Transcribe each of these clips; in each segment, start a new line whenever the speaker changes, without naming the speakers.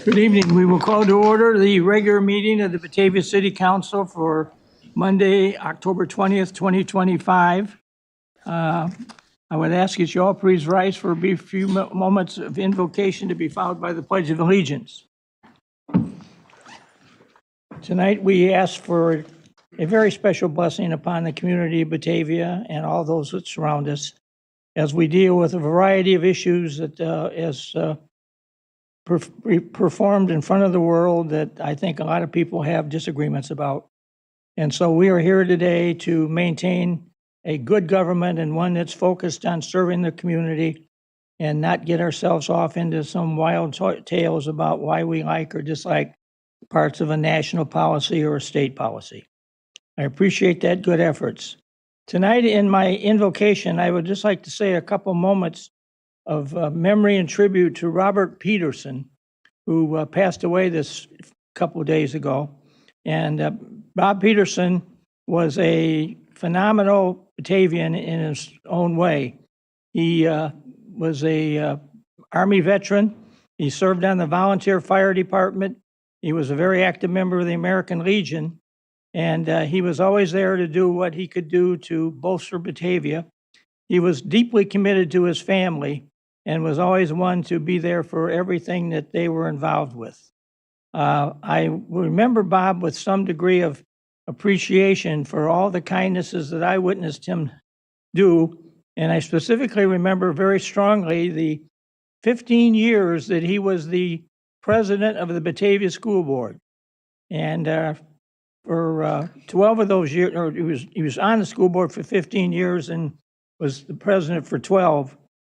Good evening. We will call to order the regular meeting of the Batavia City Council for Monday, October 20th, 2025. I would ask that you all please rise for a few moments of invocation to be followed by the Pledge of Allegiance. Tonight, we ask for a very special blessing upon the community of Batavia and all those that surround us as we deal with a variety of issues that performed in front of the world that I think a lot of people have disagreements about. And so we are here today to maintain a good government and one that's focused on serving the community and not get ourselves off into some wild tales about why we like or dislike parts of a national policy or a state policy. I appreciate that good efforts. Tonight in my invocation, I would just like to say a couple moments of memory and tribute to Robert Peterson, who passed away this couple of days ago. And Bob Peterson was a phenomenal Batavian in his own way. He was a Army veteran. He served on the volunteer fire department. He was a very active member of the American Legion. And he was always there to do what he could do to bolster Batavia. He was deeply committed to his family and was always one to be there for everything that they were involved with. I remember Bob with some degree of appreciation for all the kindnesses that I witnessed him do, and I specifically remember very strongly the 15 years that he was the president of the Batavia School Board. And for 12 of those years, or he was on the school board for 15 years and was the president for 12.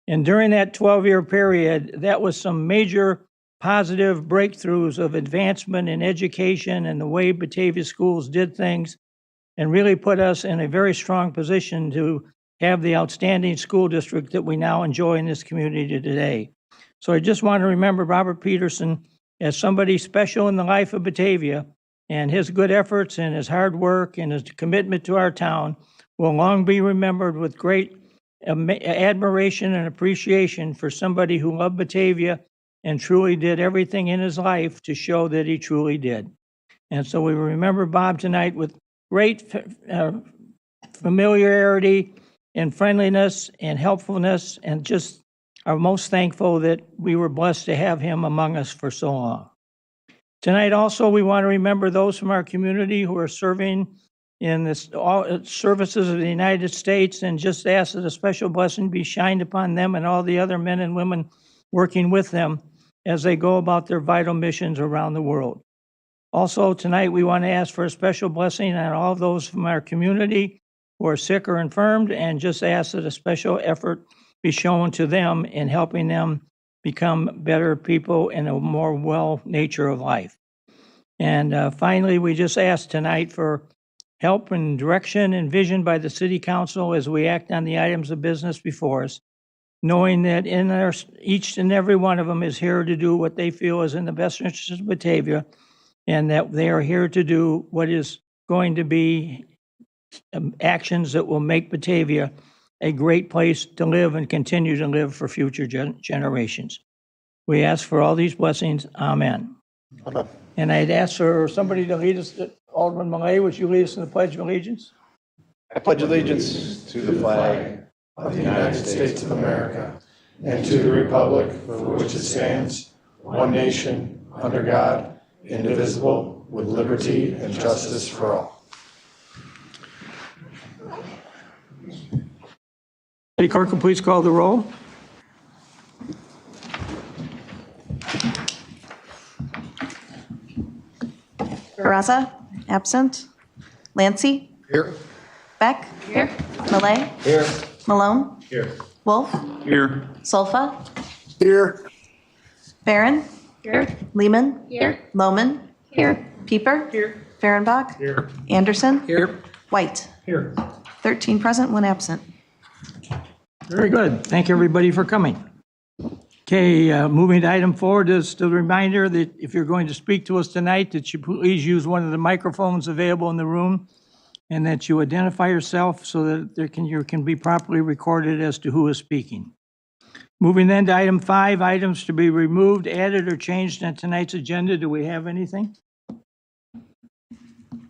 And during that 12-year period, that was some major positive breakthroughs of advancement in education and the way Batavia schools did things, and really put us in a very strong position to have the outstanding school district that we now enjoy in this community today. So I just want to remember Robert Peterson as somebody special in the life of Batavia, and his good efforts and his hard work and his commitment to our town will long be remembered with great admiration and appreciation for somebody who loved Batavia and truly did everything in his life to show that he truly did. And so we remember Bob tonight with great familiarity and friendliness and helpfulness, and just are most thankful that we were blessed to have him among us for so long. Tonight also, we want to remember those from our community who are serving in the services of the United States, and just ask that a special blessing be shined upon them and all the other men and women working with them as they go about their vital missions around the world. Also tonight, we want to ask for a special blessing on all those from our community who are sick or infirmed, and just ask that a special effort be shown to them in helping them become better people in a more well nature of life. And finally, we just ask tonight for help and direction and vision by the City Council as we act on the items of business before us, knowing that each and every one of them is here to do what they feel is in the best interest of Batavia, and that they are here to do what is going to be actions that will make Batavia a great place to live and continue to live for future generations. We ask for all these blessings. Amen. Amen. And I'd ask for somebody to lead us. Alderman Millay, would you lead us in the Pledge of Allegiance?
I pledge allegiance to the flag of the United States of America and to the republic for which it stands, one nation, under God, indivisible, with liberty and justice for all.
City Clerk, will please call the roll.
Barraza, absent. Lancy?
Here.
Beck? Here. Millay?
Here.
Malone?
Here.
Wolf?
Here.
Solfa?
Here.
Barron?
Here.
Lehman?
Here.
Lohman?
Here.
Pieper?
Here.
Fehrenbach?
Here.
Anderson?
Here.
White?
Here.
13 present, 1 absent.
Very good. Thank you, everybody, for coming. Okay, moving to item 4, just a reminder that if you're going to speak to us tonight, that you please use one of the microphones available in the room. and that you identify yourself so that you can be properly recorded as to who is speaking. Moving then to item 5, items to be removed, added, or changed on tonight's agenda. Do we have anything?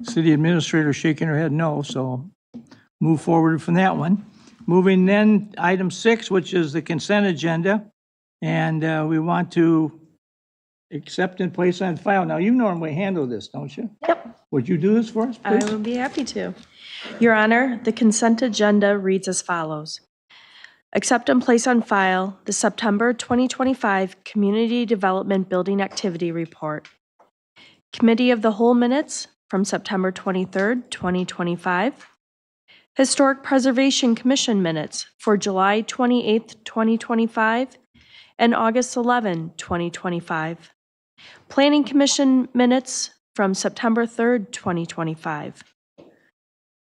City Administrator shaking her head no, so move forward from that one. Moving then, item 6, which is the consent agenda, and we want to accept and place on file. Now, you normally handle this, don't you?
Yep,
Would you do this for us,
I
please?
would be happy to. Your Honor, the consent agenda reads as follows. Accept and place on file the September 2025 Community Development Building Activity Report. Committee of the Whole minutes from September 23rd, 2025. Historic Preservation Commission minutes for July 28th, 2025 and August 11, 2025. Planning Commission minutes from September 3rd, 2025.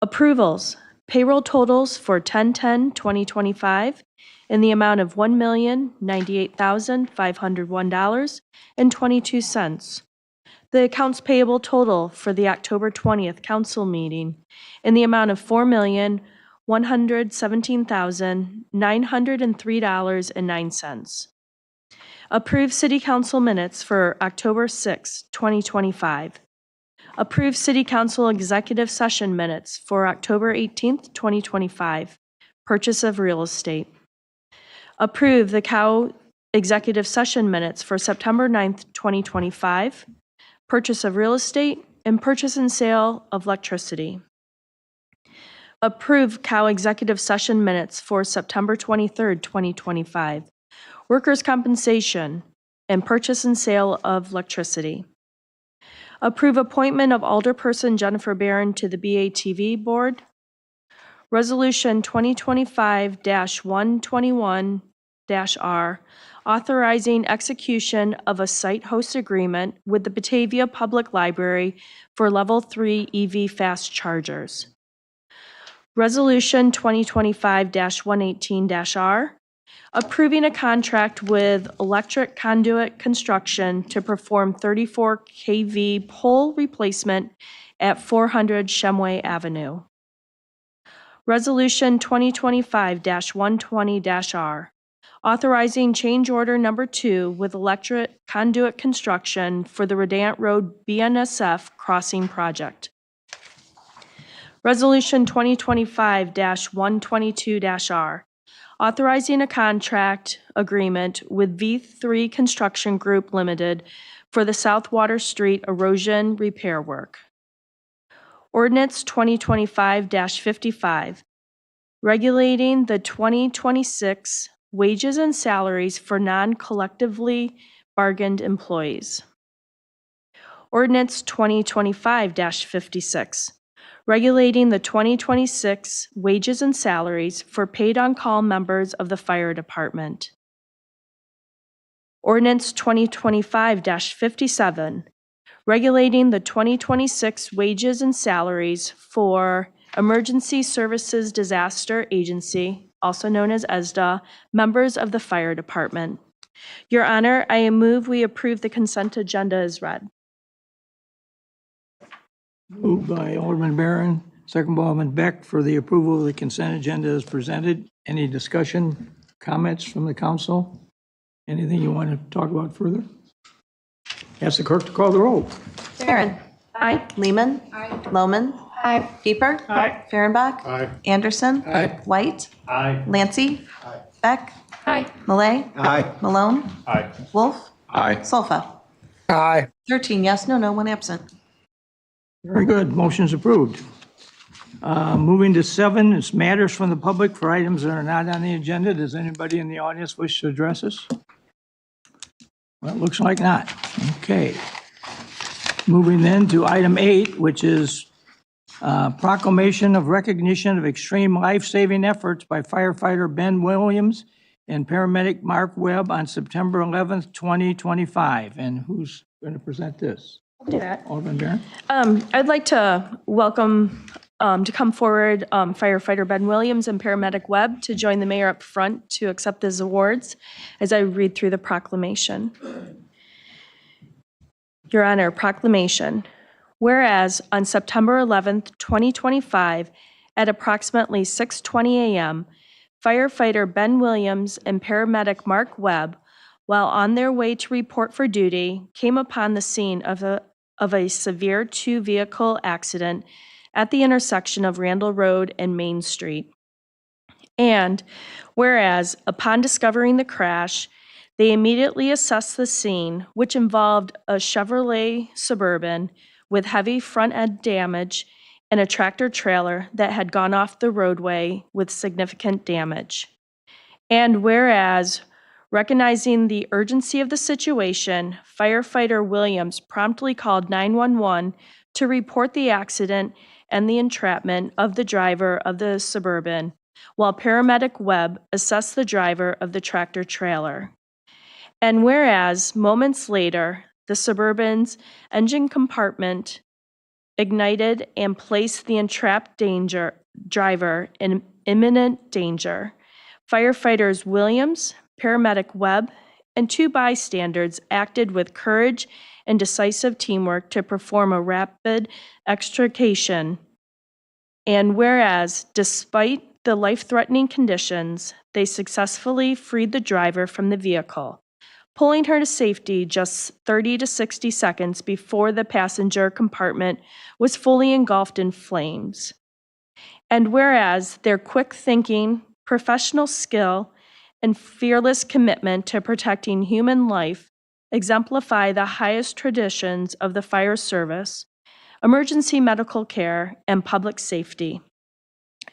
Approvals, payroll totals for 10/10/2025 in the amount of $1,098,501.22. The accounts payable total for the October 20th council meeting in the amount of $4,117,903.09. Approve City Council minutes for October 6, 2025. Approve City Council executive session minutes for October 18th, 2025. Purchase of real estate. Approve the COW executive session minutes for September 9th, 2025. Purchase of real estate and purchase and sale of electricity. Approve COW executive session minutes for September 23rd, 2025. Workers' compensation and purchase and sale of electricity. Approve appointment of Alderperson Jennifer Barron to the BATV Board. Resolution 2025-121-R, authorizing execution of a site host agreement with the Batavia Public Library for Level 3 EV fast chargers. Resolution 2025-118-R, approving a contract with Electric Conduit Construction to perform 34 kV pole replacement at 400 Shemway Avenue. Resolution 2025-120-R, authorizing change order number 2 with Electric Conduit Construction for the Redant Road BNSF crossing project. Resolution 2025-122-R, authorizing a contract agreement with V3 Construction Group Limited for the South Water Street erosion repair work. Ordinance 2025-55, regulating the 2026 wages and salaries for non-collectively bargained employees. Ordinance 2025-56, regulating the 2026 wages and salaries for paid-on-call members of the fire department. Ordinance 2025-57, regulating the 2026 wages and salaries for Emergency Services Disaster Agency, also known as ESDA, members of the fire department. Your Honor, I move we approve the consent agenda as read.
Moved by Alderman Barron, second by Alderman Beck for the approval of the consent agenda as presented. Any discussion, comments from the council? Anything you want to talk about further? Ask the clerk to call the roll.
Barron.
Aye.
Lehman. Lohman.
Aye.
Pieper.
Aye.
Fehrenbach.
Aye.
Anderson.
Aye.
White.
Aye.
Lancy. Beck.
Aye.
Malay.
Aye.
Malone.
Aye.
Wolf.
Aye.
Solfa.
Aye.
13 yes, no, one absent.
Very good, motion's approved. Moving to 7, it's matters from the public for items that are not on the agenda. Does anybody in the audience wish to address us? Well, it looks like not. Okay. Moving then to item 8, which is proclamation of recognition of extreme life-saving efforts by firefighter Ben Williams and paramedic Mark Webb on September 11th, 2025. And who's going to present this?
I'll do that.
Alderman Barron?
I'd like to welcome to come forward firefighter Ben Williams and paramedic Webb to join the mayor up front to accept his awards as I read through the proclamation. Your Honor, proclamation. Whereas on September 11th, 2025, at approximately 6:20 a.m., firefighter Ben Williams and paramedic Mark Webb, while on their way to report for duty, came upon the scene of a severe two-vehicle accident at the intersection of Randall Road and Main Street. And whereas, upon discovering the crash, they immediately assessed the scene, which involved a Chevrolet Suburban with heavy front-end damage and a tractor-trailer that had gone off the roadway with significant damage. And whereas, recognizing the urgency of the situation, firefighter Williams promptly called 911 to report the accident and the entrapment of the driver of the Suburban, while paramedic Webb assessed the driver of the tractor-trailer. And whereas, moments later, the Suburban's engine compartment ignited and placed the entrapped driver in imminent danger, firefighters Williams, paramedic Webb, and two bystanders acted with courage and decisive teamwork to perform a rapid extrication. And whereas, despite the life-threatening conditions, they successfully freed the driver from the vehicle, pulling her to safety just 30 to 60 seconds before the passenger compartment was fully engulfed in flames. And whereas their quick thinking, professional skill, and fearless commitment to protecting human life exemplify the highest traditions of the fire service, emergency medical care, and public safety.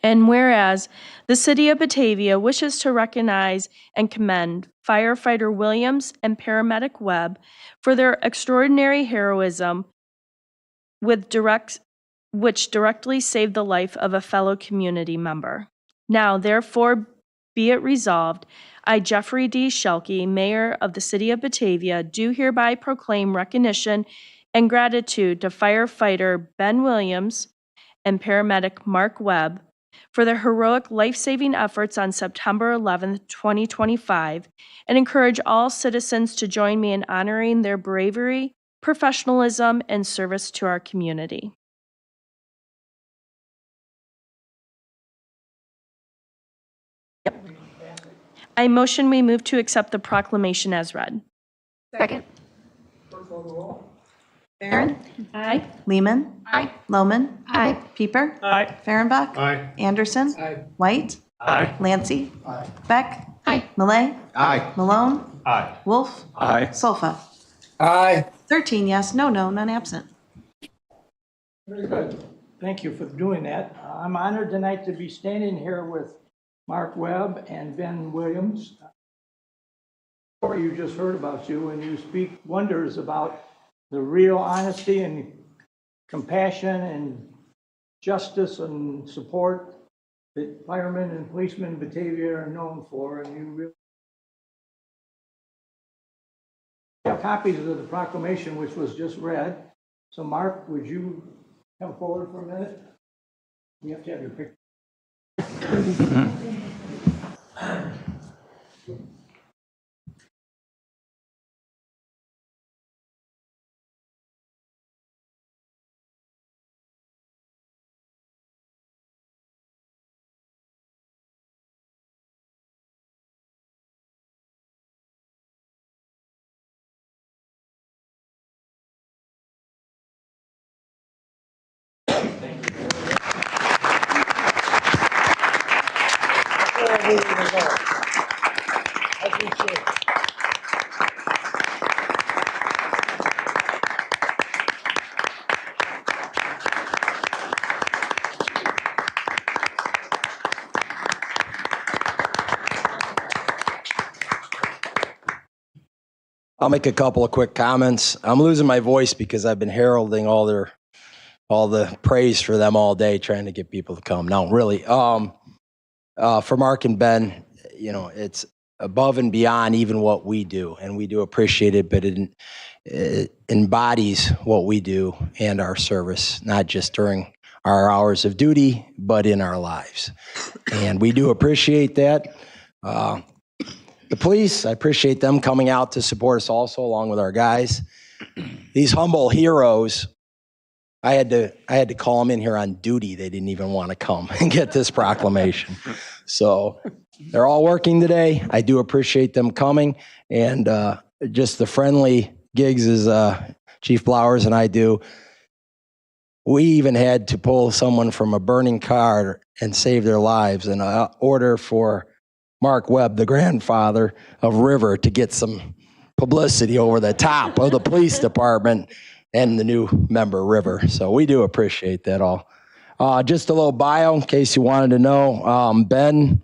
And whereas the City of Batavia wishes to recognize and commend firefighter Williams and paramedic Webb for their extraordinary heroism which directly saved the life of a fellow community member. Now, therefore, be it resolved, I, Jeffrey D. Shelkey, Mayor of the City of Batavia, do hereby proclaim recognition and gratitude to firefighter Ben Williams and paramedic Mark Webb for their heroic life-saving efforts on September 11, 2025, and encourage all citizens to join me in honoring their bravery, professionalism, and service to our community. I motion we move to accept the proclamation as read.
Second.
Barron.
Aye.
Lehman.
Aye.
Lohman.
Aye.
Pieper.
Aye.
Fehrenbach.
Aye.
Anderson.
Aye.
White.
Aye.
Lancey.
Aye.
Beck.
Aye.
Malay.
Aye.
Malone.
Aye.
Wolf.
Aye.
Solfa.
Aye.
13 yes, no, none absent.
Very good. Thank you for doing that. I'm honored tonight to be standing here with Mark Webb and Ben Williams. Story you just heard about you, and you speak wonders about the real honesty and compassion and justice and support that firemen and policemen in Batavia are known for, and you really have copies of the proclamation which was just read. So Mark, would you come forward for a minute? You have to have your picture.
I'll make a couple of quick comments. I'm losing my voice because I've been heralding all the praise for them all day, trying to get people to come. No, really, for Mark and Ben, you know, it's above and beyond even what we do, and we do appreciate it, but it embodies what we do and our service, not just during our hours of duty, but in our lives. And we do appreciate that. The police, I appreciate them coming out to support us also, along with our guys. These humble heroes I had to call them in here on duty. They didn't even want to come and get this proclamation. So they're all working today. I do appreciate them coming, and just the friendly gigs as Chief Blowers and I do. We even had to pull someone from a burning car and save their lives in order for Mark Webb, the grandfather of River, to get some publicity over the top of the police department and the new member, River. So we do appreciate that all. Just a little bio in case you wanted to know. Ben,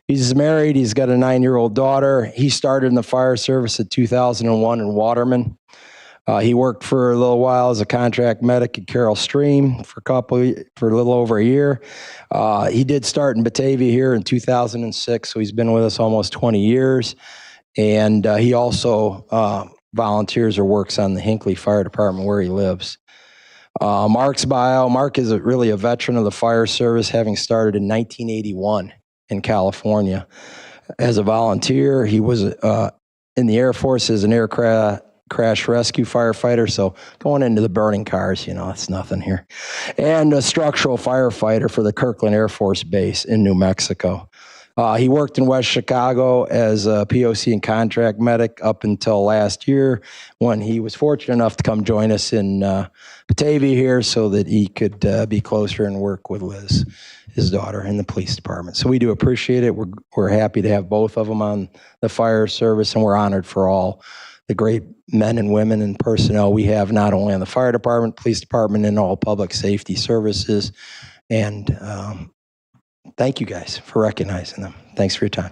he's married. He's got a 9-year-old daughter. He started in the fire service in 2001 in Waterman. He worked for a little while as a contract medic at Carroll Stream for a little over a year. He did start in Batavia here in 2006, so he's been with us almost 20 years. And he also volunteers or works on the Hinckley Fire Department where he lives. Mark's bio. Mark is really a veteran of the fire service, having started in 1981 in California. As a volunteer, he was in the Air Force as an aircraft crash rescue firefighter, so going into the burning cars, it's nothing here. And a structural firefighter for the Kirkland Air Force Base in New Mexico. He worked in West Chicago as a POC and contract medic up until last year, when he was fortunate enough to come join us in Batavia here so that he could be closer and work with Liz, his daughter, in the police department. So we do appreciate it. We're happy to have both of them on the fire service, and we're honored for all the great men and women and personnel we have, not only on the fire department, police department, and all public safety services. And thank you guys for recognizing them. Thanks for your time.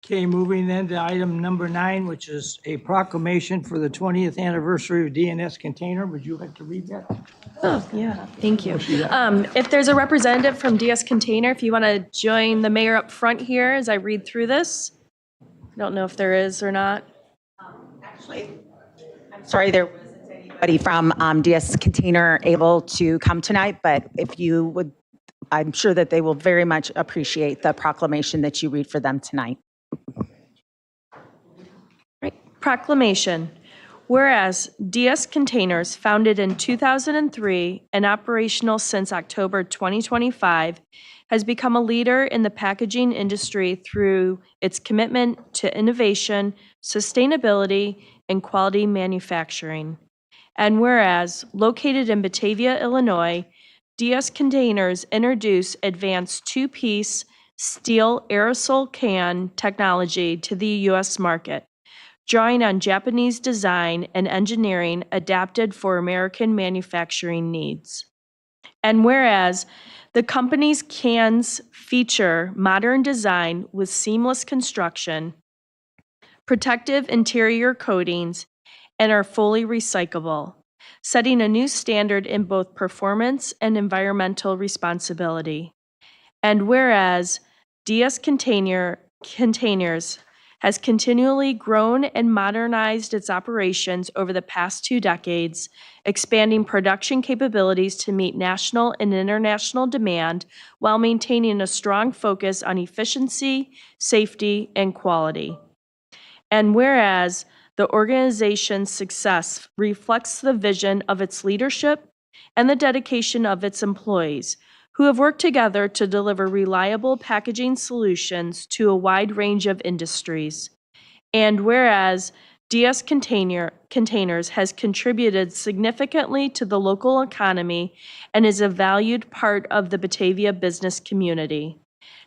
Okay, moving then to item number 9, which is a proclamation for the 20th anniversary of DNS Container. Would you like to read that?
Oh, yeah, thank you. If there's a representative from DS Container, if you want to join the mayor up front here as I read through this. I don't know if there is or not.
Actually, I'm sorry there wasn't anybody from DS Container able to come tonight, but if you would, I'm sure that they will very much appreciate the proclamation that you read for them tonight.
Right. Proclamation. Whereas DS Containers, founded in 2003 and operational since October 2025, has become a leader in the packaging industry through its commitment to innovation, sustainability, and quality manufacturing. And whereas, located in Batavia, Illinois, DS Containers introduced advanced two-piece steel aerosol can technology to the U.S. market, drawing on Japanese design and engineering adapted for American manufacturing needs. And whereas the company's cans feature modern design with seamless construction, protective interior coatings, and are fully recyclable, setting a new standard in both performance and environmental responsibility. And whereas DS Containers has continually grown and modernized its operations over the past 2 decades, expanding production capabilities to meet national and international demand while maintaining a strong focus on efficiency, safety, and quality. And whereas the organization's success reflects the vision of its leadership and the dedication of its employees, who have worked together to deliver reliable packaging solutions to a wide range of industries. And whereas DS Containers has contributed significantly to the local economy and is a valued part of the Batavia business community.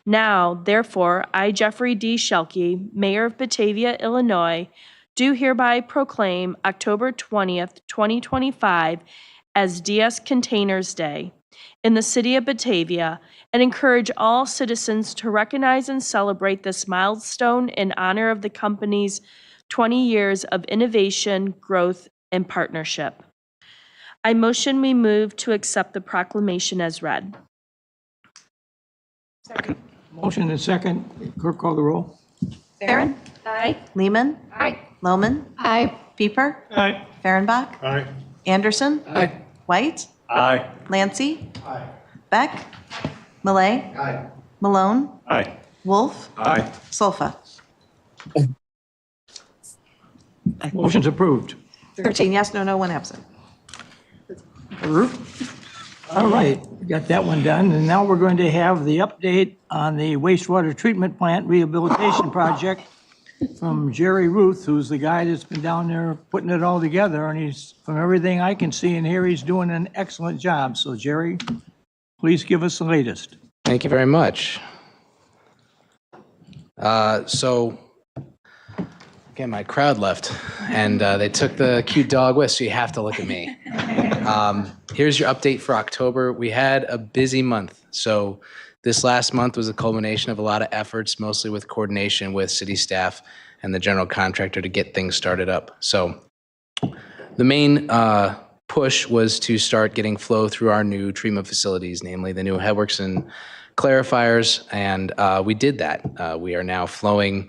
Now, therefore, I, Jeffrey D. Schelke, Mayor of Batavia, Illinois, do hereby proclaim October 20th, 2025 as DS Containers Day in the city of Batavia, and encourage all citizens to recognize and celebrate this milestone in honor of the company's 20 years of innovation, growth, and partnership. I motion we move to accept the proclamation as read.
Motion and second. Clerk, call the roll.
Barron?
Aye.
Lehman?
Aye.
Lohman?
Aye.
Pieper?
Aye.
Fehrenbach?
Aye.
Anderson?
Aye.
White?
Aye.
Lancy?
Aye.
Beck? Malay?
Aye.
Malone?
Aye.
Wolf.
Aye.
Solfa.
Motion's approved.
13 yes, no, 1 absent.
All right, we got that one done, and now we're going to have the update on the wastewater treatment plant rehabilitation project from Jerry Ruth, who's the guy that's been down there putting it all together, and he's, from everything I can see and hear, he's doing an excellent job. So Jerry, please give us the latest.
Thank you very much. So, again, my crowd left, and they took the cute dog with, so you have to look at me. Here's your update for October. We had a busy month. So this last month was a culmination of a lot of efforts, mostly with coordination with city staff and the general contractor to get things started up. So the main push was to start getting flow through our new treatment facilities, namely the new headworks and clarifiers, and we did that. We are now flowing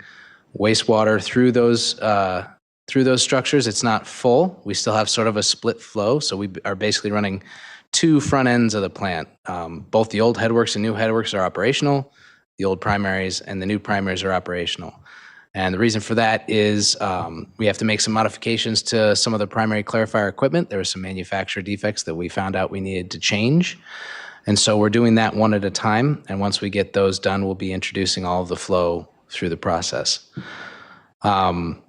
wastewater through those structures. It's not full. We still have sort of a split flow, so we are basically running two front ends of the plant. Both the old headworks and new headworks are operational. The old primaries and the new primaries are operational. And the reason for that is we have to make some modifications to some of the primary clarifier equipment. There were some manufacturer defects that we found out we needed to change. And so we're doing that one at a time. And once we get those done, we'll be introducing all of the flow through the process.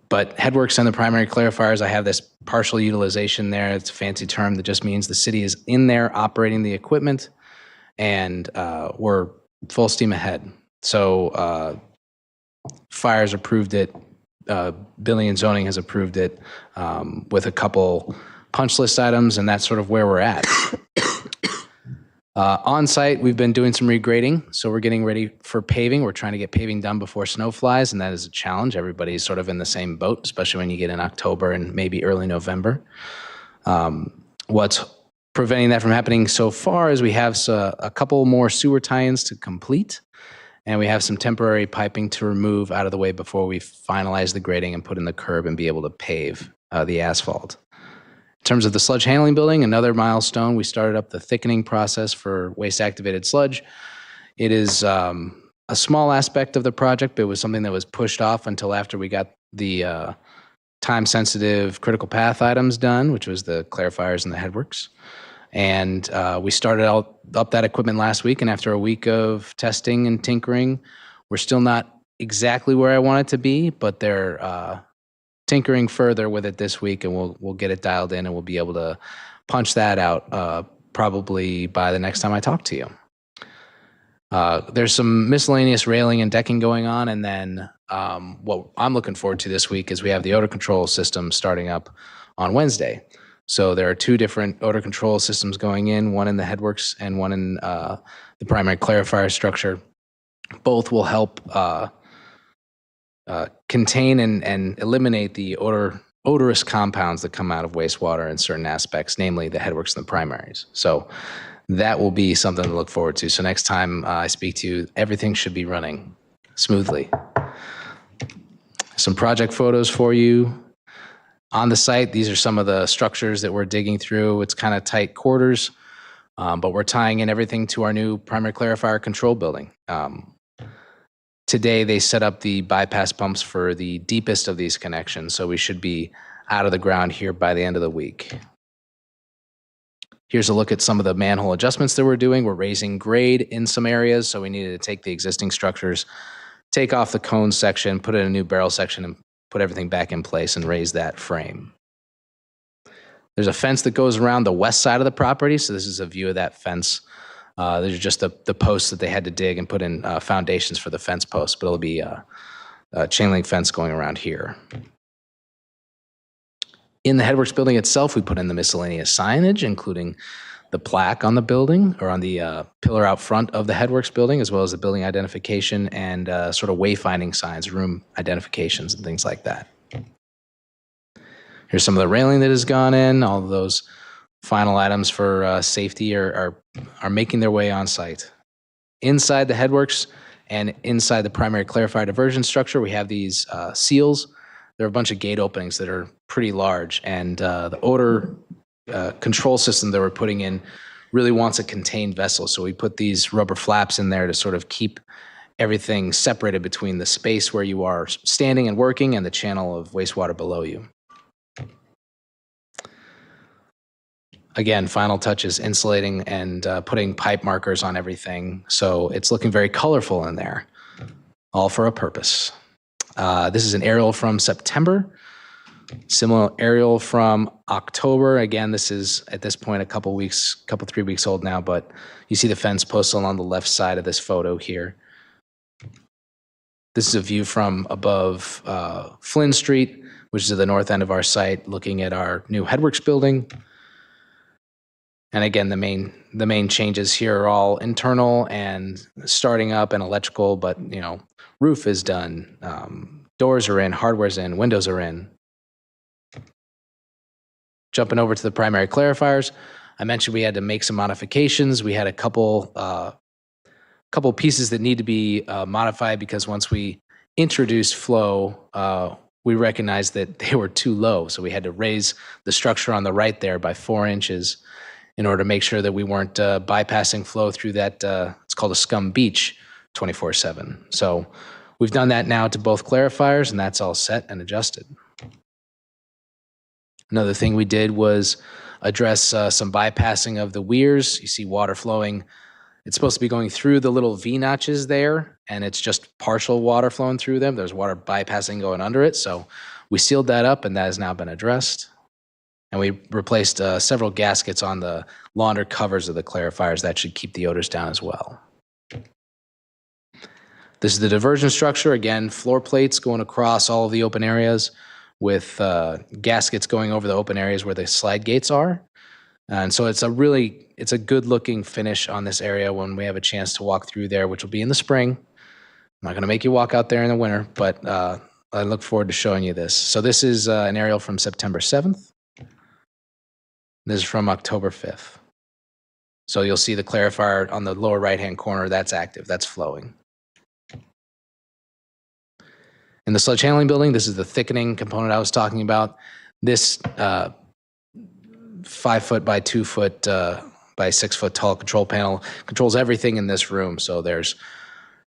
But headworks and the primary clarifiers, I have this partial utilization there. It's a fancy term that just means the city is in there operating the equipment, and we're full steam ahead. So Fires approved it, Billing and Zoning has approved it with a couple punch list items, and that's sort of where we're at. On site, we've been doing some regrading, so we're getting ready for paving. We're trying to get paving done before snow flies, and that is a challenge. Everybody's sort of in the same boat, especially when you get in October and maybe early November. What's preventing that from happening so far is we have a couple more sewer tie-ins to complete, and we have some temporary piping to remove out of the way before we finalize the grading and put in the curb and be able to pave the asphalt. In terms of the sludge handling building, another milestone, we started up the thickening process for waste activated sludge. It is a small aspect of the project, but it was something that was pushed off until after we got the time sensitive critical path items done, which was the clarifiers and the headworks. And we started up that equipment last week, and after a week of testing and tinkering, we're still not exactly where I want it to be, but they're tinkering further with it this week, and we'll get it dialed in, and we'll be able to punch that out probably by the next time I talk to you. There's some miscellaneous railing and decking going on, and then what I'm looking forward to this week is we have the odor control system starting up on Wednesday. So there are two different odor control systems going in, one in the headworks and one in the primary clarifier structure. Both will help contain and eliminate the odorous compounds that come out of wastewater in certain aspects, namely the headworks and the primaries. So that will be something to look forward to. So next time I speak to you, everything should be running smoothly. Some project photos for you. On the site, these are some of the structures that we're digging through. It's kind of tight quarters, but we're tying in everything to our new primary clarifier control building. Today, they set up the bypass pumps for the deepest of these connections, so we should be out of the ground here by the end of the week. Here's a look at some of the manhole adjustments that we're doing. We're raising grade in some areas, so we needed to take the existing structures, take off the cone section, put in a new barrel section, and put everything back in place and raise that frame. There's a fence that goes around the west side of the property, so this is a view of that fence. These are just the posts that they had to dig and put in foundations for the fence posts, but it'll be a chain link fence going around here. In the headworks building itself, we put in the miscellaneous signage, including the plaque on the building or on the pillar out front of the headworks building, as well as the building identification and sort of wayfinding signs, room identifications, and things like that. Here's some of the railing that has gone in. All of those final items for safety are making their way on site. Inside the headworks and inside the primary clarifier diversion structure, we have these seals. There are a bunch of gate openings that are pretty large, and the odor control system that we're putting in really wants a contained vessel. So we put these rubber flaps in there to sort of keep everything separated between the space where you are standing and working and the channel of wastewater below you. Again, final touches, insulating and putting pipe markers on everything. So it's looking very colorful in there, all for a purpose. This is an aerial from September. Similar aerial from October. Again, this is at this point a couple 3 weeks old now, but you see the fence posted on the left side of this photo here. This is a view from above Flynn Street, which is at the north end of our site, looking at our new Headworks building. And again, the main changes here are all internal and starting up and electrical, but roof is done, doors are in, hardware's in, windows are in. Jumping over to the primary clarifiers, I mentioned we had to make some modifications. We had a couple pieces that need to be modified because once we introduced flow, we recognized that they were too low. So we had to raise the structure on the right there by 4 inches in order to make sure that we weren't bypassing flow through that, it's called a scum beach 24/7. So we've done that now to both clarifiers, and that's all set and adjusted. Another thing we did was address some bypassing of the weirs. You see water flowing. It's supposed to be going through the little V notches there, and it's just partial water flowing through them. There's water bypassing going under it. So we sealed that up, and that has now been addressed. And we replaced several gaskets on the launder covers of the clarifiers. That should keep the odors down as well. This is the diversion structure. Again, floor plates going across all of the open areas with gaskets going over the open areas where the slide gates are. And so it's a good looking finish on this area when we have a chance to walk through there, which will be in the spring. I'm not going to make you walk out there in the winter, but I look forward to showing you this. So this is an aerial from September 7th. This is from October 5th. So you'll see the clarifier on the lower right-hand corner. That's active. That's flowing. In the sludge handling building, this is the thickening component I was talking about. This 5 foot by 2 foot by 6 foot tall control panel controls everything in this room. So there's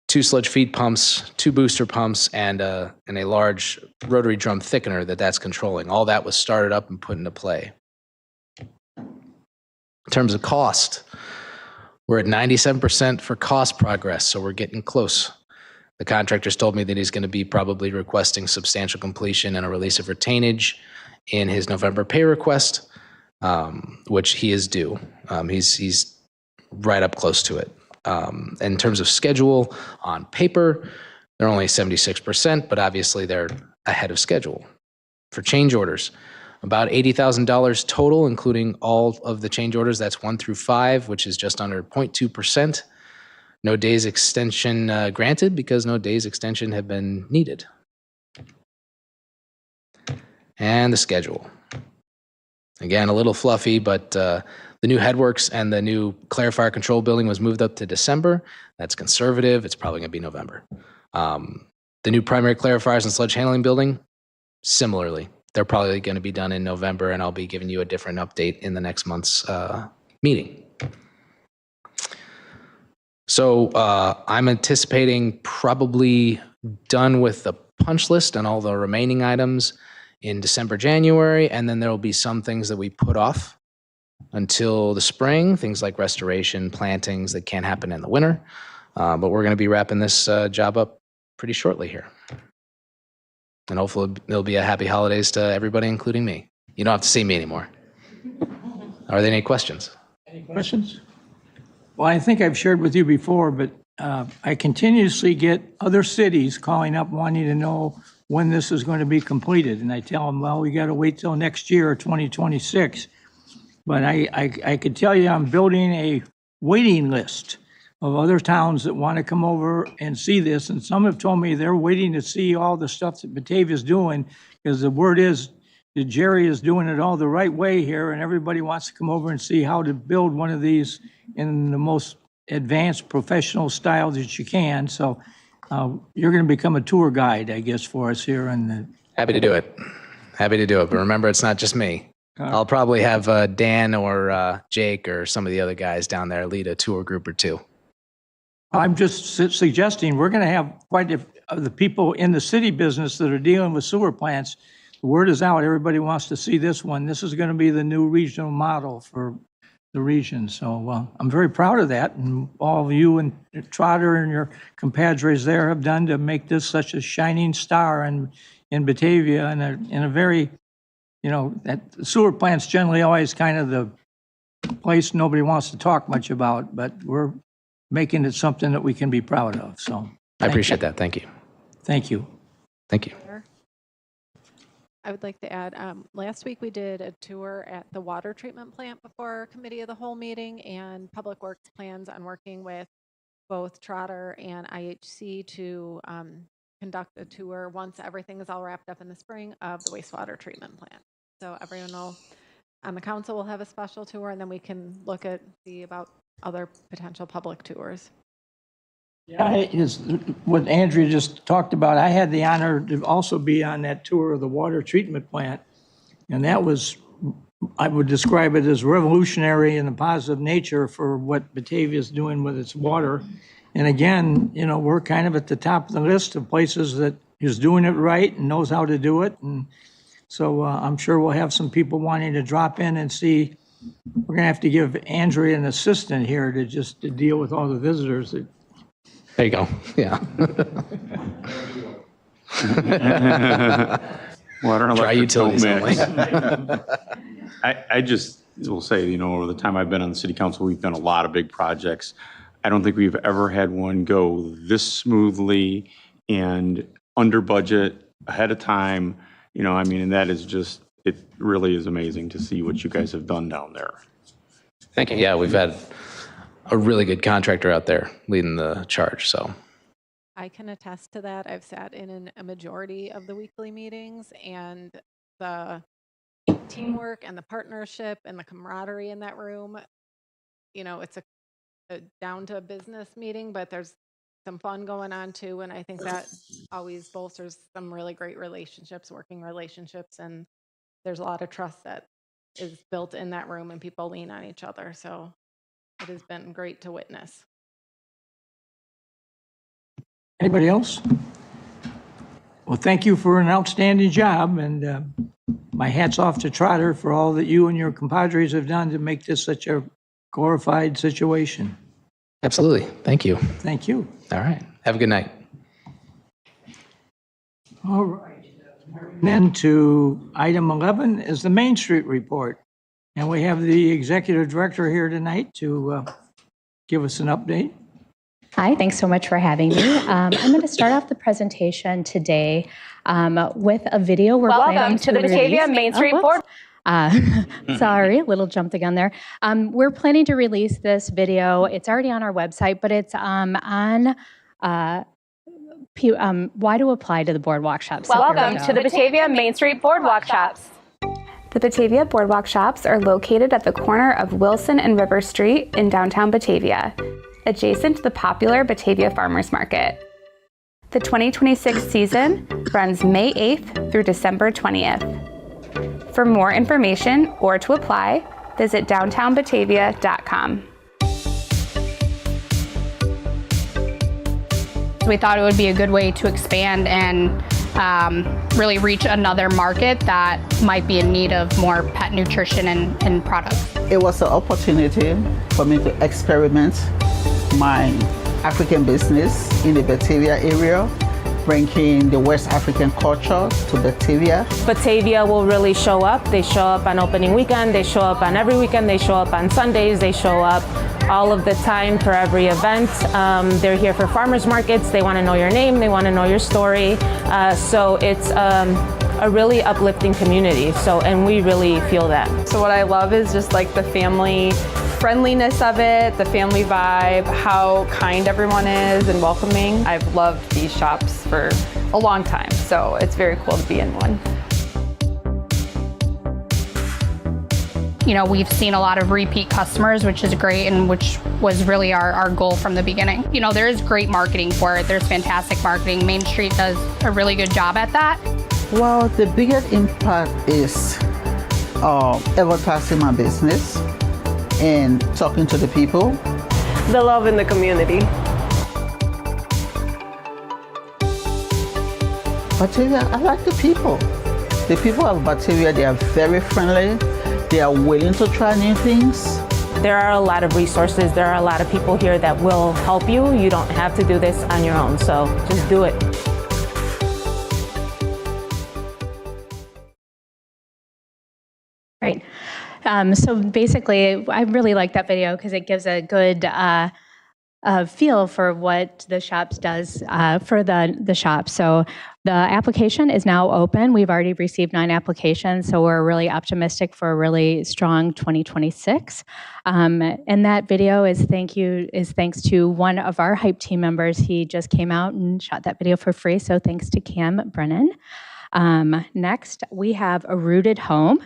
2 sludge feed pumps, 2 booster pumps, and a large rotary drum thickener that's controlling. All that was started up and put into play. In terms of cost, we're at 97% for cost progress, so we're getting close. The contractor's told me that he's going to be probably requesting substantial completion and a release of retainage in his November pay request, which he is due. He's right up close to it. In terms of schedule, on paper, they're only 76%, but obviously they're ahead of schedule. For change orders, about $80,000 total, including all of the change orders. That's 1 through 5, which is just under 0.2%. No days extension granted because no days extension have been needed. And the schedule. Again, a little fluffy, but the new Headworks and the new clarifier control building was moved up to December. That's conservative. It's probably going to be November. The new primary clarifiers and sludge handling building, similarly. They're probably going to be done in November, and I'll be giving you a different update in the next month's meeting. So I'm anticipating probably done with the punch list and all the remaining items in December, January, and then there will be some things that we put off until the spring, things like restoration, plantings that can't happen in the winter. But we're going to be wrapping this job up pretty shortly here. And hopefully there'll be a happy holidays to everybody, including me. You don't have to see me anymore. Are there any questions?
Any questions? Well, I think I've shared with you before, but I continuously get other cities calling up wanting to know when this is going to be completed. And I tell them, well, we got to wait till next year, 2026. But I could tell you I'm building a waiting list of other towns that want to come over and see this. And some have told me they're waiting to see all the stuff that Batavia is doing, because the word is that Jerry is doing it all the right way here, and everybody wants to come over and see how to build one of these in the most advanced professional style that you can. So you're going to become a tour guide, I guess, for us here. And
Happy to do it. Happy to do it. But remember, it's not just me. I'll probably have Dan or Jake or some of the other guys down there lead a tour group or two.
I'm just suggesting, we're going to have quite the people in the city business that are dealing with sewer plants. The word is out. Everybody wants to see this one. This is going to be the new regional model for the region. So I'm very proud of that. And all of you and Trotter and your compadres there have done to make this such a shining star in Batavia in a very, that sewer plant's generally always kind of the place nobody wants to talk much about, but we're making it something that we can be proud of. So
I appreciate that. Thank you.
Thank you.
Thank you.
I would like to add, last week we did a tour at the water treatment plant before our committee of the whole meeting, and Public Works plans on working with both Trotter and IHC to conduct a tour once everything is all wrapped up in the spring of the wastewater treatment plant. So everyone on the council will have a special tour, and then we can see about other potential public tours.
Yeah, what Andrea just talked about, I had the honor to also be on that tour of the water treatment plant. And that was, I would describe it as revolutionary in a positive nature for what Batavia is doing with its water. And again, we're kind of at the top of the list of places that is doing it right and knows how to do it. And so I'm sure we'll have some people wanting to drop in and see. We're going to have to give Andrea an assistant here to deal with all the visitors.
There you go. Yeah.
Water and
Dry
electric
utilities
don't mix.
only.
I just will say, over the time I've been on the city council, we've done a lot of big projects. I don't think we've ever had one go this smoothly and under budget, ahead of time. And that is just, it really is amazing to see what you guys have done down there.
Thank you. Yeah, we've had a really good contractor out there leading the charge. So
I can attest to that. I've sat in a majority of the weekly meetings, and the teamwork and the partnership and the camaraderie in that room, it's a down to business meeting, but there's some fun going on too. And I think that always bolsters some really great working relationships. And there's a lot of trust that is built in that room, and people lean on each other. So it has been great to witness.
Anybody else? Well, thank you for an outstanding job, and my hat's off to Trotter for all that you and your compadres have done to make this such a glorified situation.
absolutely. Thank you.
Thank you.
All right. Have a good night.
All right. Then to item 11 is the Main Street report. And we have the executive director here tonight to give us an update.
Hi, thanks so much for having me. I'm going to start off the presentation today with a video we're planning to the Batavia Main Street Board. Sorry, a little jump the gun there. We're planning to release this video. It's already on our website, but it's on why to apply to the boardwalk shops.
Welcome to the Batavia Main Street Boardwalk Shops. The Batavia Boardwalk Shops are located at the corner of Wilson and River Street in downtown Batavia, adjacent to the popular Batavia Farmers Market. The 2026 season runs May 8th through December 20th. For more information or to apply, visit downtownbatavia.com.
We thought it would be a good way to expand and really reach another market that might be in need of more pet nutrition and products.
It was an opportunity for me to experiment my African business in the Batavia area, bringing the West African culture to Batavia.
Batavia will really show up. They show up on opening weekend, they show up on every weekend, they show up on Sundays, they show up all of the time for every event. They're here for farmers markets. They want to know your name, they want to know your story. So it's a really uplifting community. And we really feel that.
So what I love is just like the family friendliness of it, the family vibe, how kind everyone is and welcoming. I've loved these shops for a long time, so it's very cool to be in one.
We've seen a lot of repeat customers, which is great, and which was really our goal from the beginning. There is great marketing for it. There's fantastic marketing. Main Street does a really good job at that.
Well, the biggest impact is advertising my business and talking to the people.
The love in the community.
Batavia, I like the people. The people of Batavia, they are very friendly. They are willing to try new things.
There are a lot of resources. There are a lot of people here that will help you. You don't have to do this on your own, so just do it.
Right. So basically, I really like that video because it gives a good feel for what the shops does for the shop. So the application is now open. We've already received 9 applications, so we're really optimistic for a really strong 2026. And that video is thanks to one of our Hype team members. He just came out and shot that video for free, so thanks to Cam Brennan. Next, we have a Rooted Home.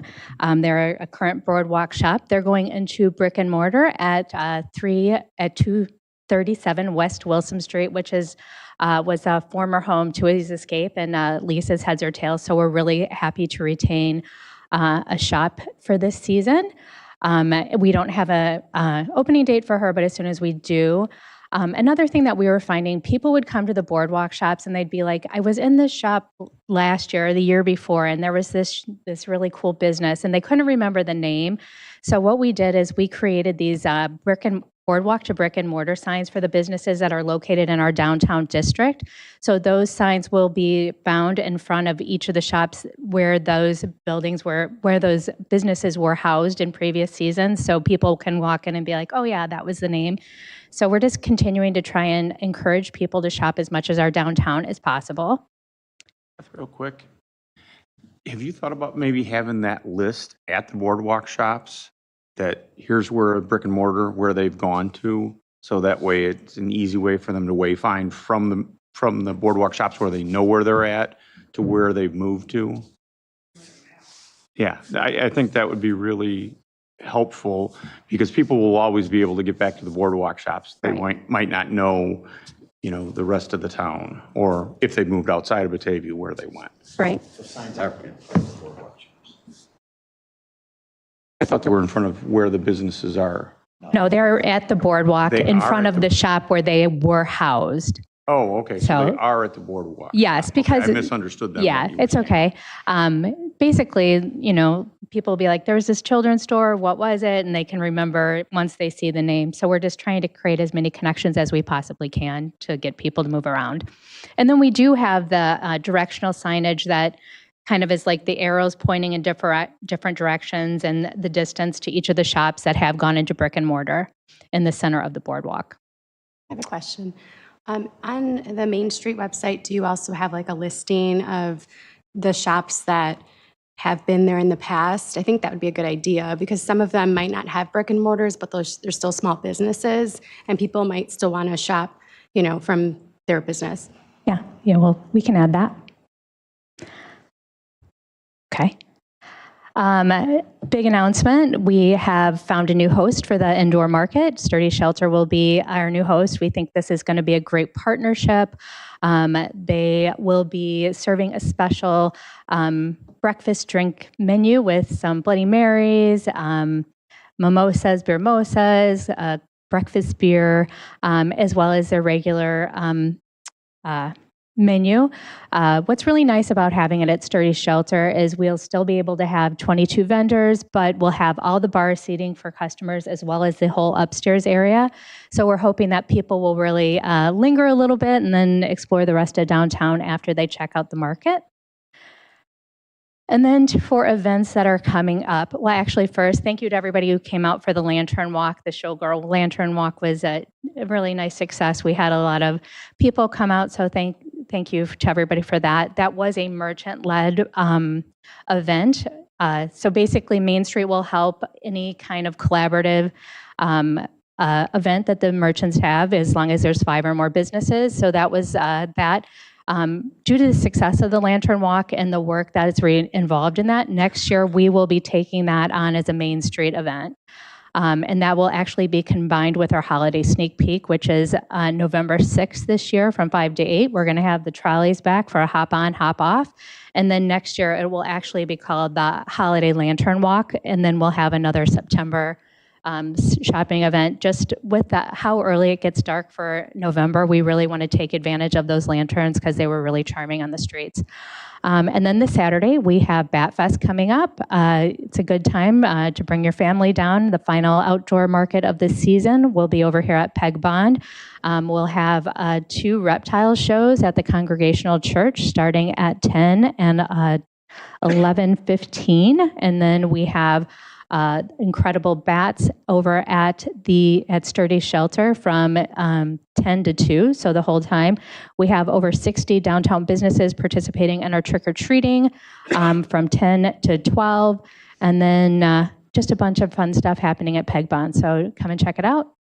They're a current boardwalk shop. They're going into brick and mortar at 237 West Wilson Street, which was a former home to his escape and Lisa's Heads or Tails. So we're really happy to retain a shop for this season. We don't have a opening date for her, but as soon as we do. Another thing that we were finding, people would come to the boardwalk shops and they'd be like, I was in this shop last year or the year before, and there was this really cool business, and they couldn't remember the name. So what we did is we created these boardwalk to brick and mortar signs for the businesses that are located in our downtown district. So those signs will be found in front of each of the shops where those businesses were housed in previous seasons. So people can walk in and be like, oh yeah, that was the name. So we're just continuing to try and encourage people to shop as much as our downtown as possible.
Real quick, have you thought about maybe having that list at the boardwalk shops, that here's where brick and mortar, where they've gone to, so that way it's an easy way for them to wayfind from the boardwalk shops where they know where they're at to where they've moved to? Yeah, I think that would be really helpful, because people will always be able to get back to the boardwalk shops. They might not know, the rest of the town, or if they moved outside of Batavia, where they went.
Right.
The signs are in front of the boardwalk shops. I thought they were in front of where the businesses are.
No, they're at the boardwalk
They
in
are
front
at
of the shop where they were housed.
Oh, okay, so
So-
they are at the boardwalk.
Yes, because
Okay, I misunderstood that.
Yeah, it's okay. Basically, people will be like, there was this children's store, what was it? And they can remember once they see the name. So we're just trying to create as many connections as we possibly can to get people to move around. And then we do have the directional signage that kind of is like the arrows pointing in different directions and the distance to each of the shops that have gone into brick and mortar in the center of the boardwalk.
I have a question. On the Main Street website, do you also have like a listing of the shops that have been there in the past? I think that would be a good idea, because some of them might not have brick and mortars, but they're still small businesses, and people might still want to shop, from their business.
Yeah, well, we can add that. Okay. Big announcement. We have found a new host for the indoor market. Sturdy Shelter will be our new host. We think this is going to be a great partnership. They will be serving a special breakfast drink menu with some Bloody Marys, mimosas, beermosas, breakfast beer, as well as their regular menu. What's really nice about having it at Sturdy Shelter is we'll still be able to have 22 vendors, but we'll have all the bar seating for customers as well as the whole upstairs area. So we're hoping that people will really linger a little bit and then explore the rest of downtown after they check out the market. And then for events that are coming up, well, actually first, thank you to everybody who came out for the Lantern Walk. The Showgirl Lantern Walk was a really nice success. We had a lot of people come out, so thank you to everybody for that. That was a merchant-led event. So basically, Main Street will help any kind of collaborative event that the merchants have, as long as there's 5 or more businesses. So that was that. Due to the success of the Lantern Walk and the work that is involved in that, next year we will be taking that on as a Main Street event. And that will actually be combined with our holiday sneak peek, which is November 6th this year from 5 to 8. We're going to have the trolleys back for a hop on, hop off. And then next year it will actually be called the Holiday Lantern Walk. And then we'll have another September shopping event. Just with that, how early it gets dark for November, we really want to take advantage of those lanterns because they were really charming on the streets. And then this Saturday, we have Bat Fest coming up. It's a good time to bring your family down. The final outdoor market of this season will be over here at Peg Bond. We'll have 2 reptile shows at the Congregational Church starting at 10 and 11:15. And then we have incredible bats over at Sturdy Shelter from 10 to 2, so the whole time. We have over 60 downtown businesses participating in our trick-or-treating from 10 to 12, and then just a bunch of fun stuff happening at Peg Bond, so come and check it out.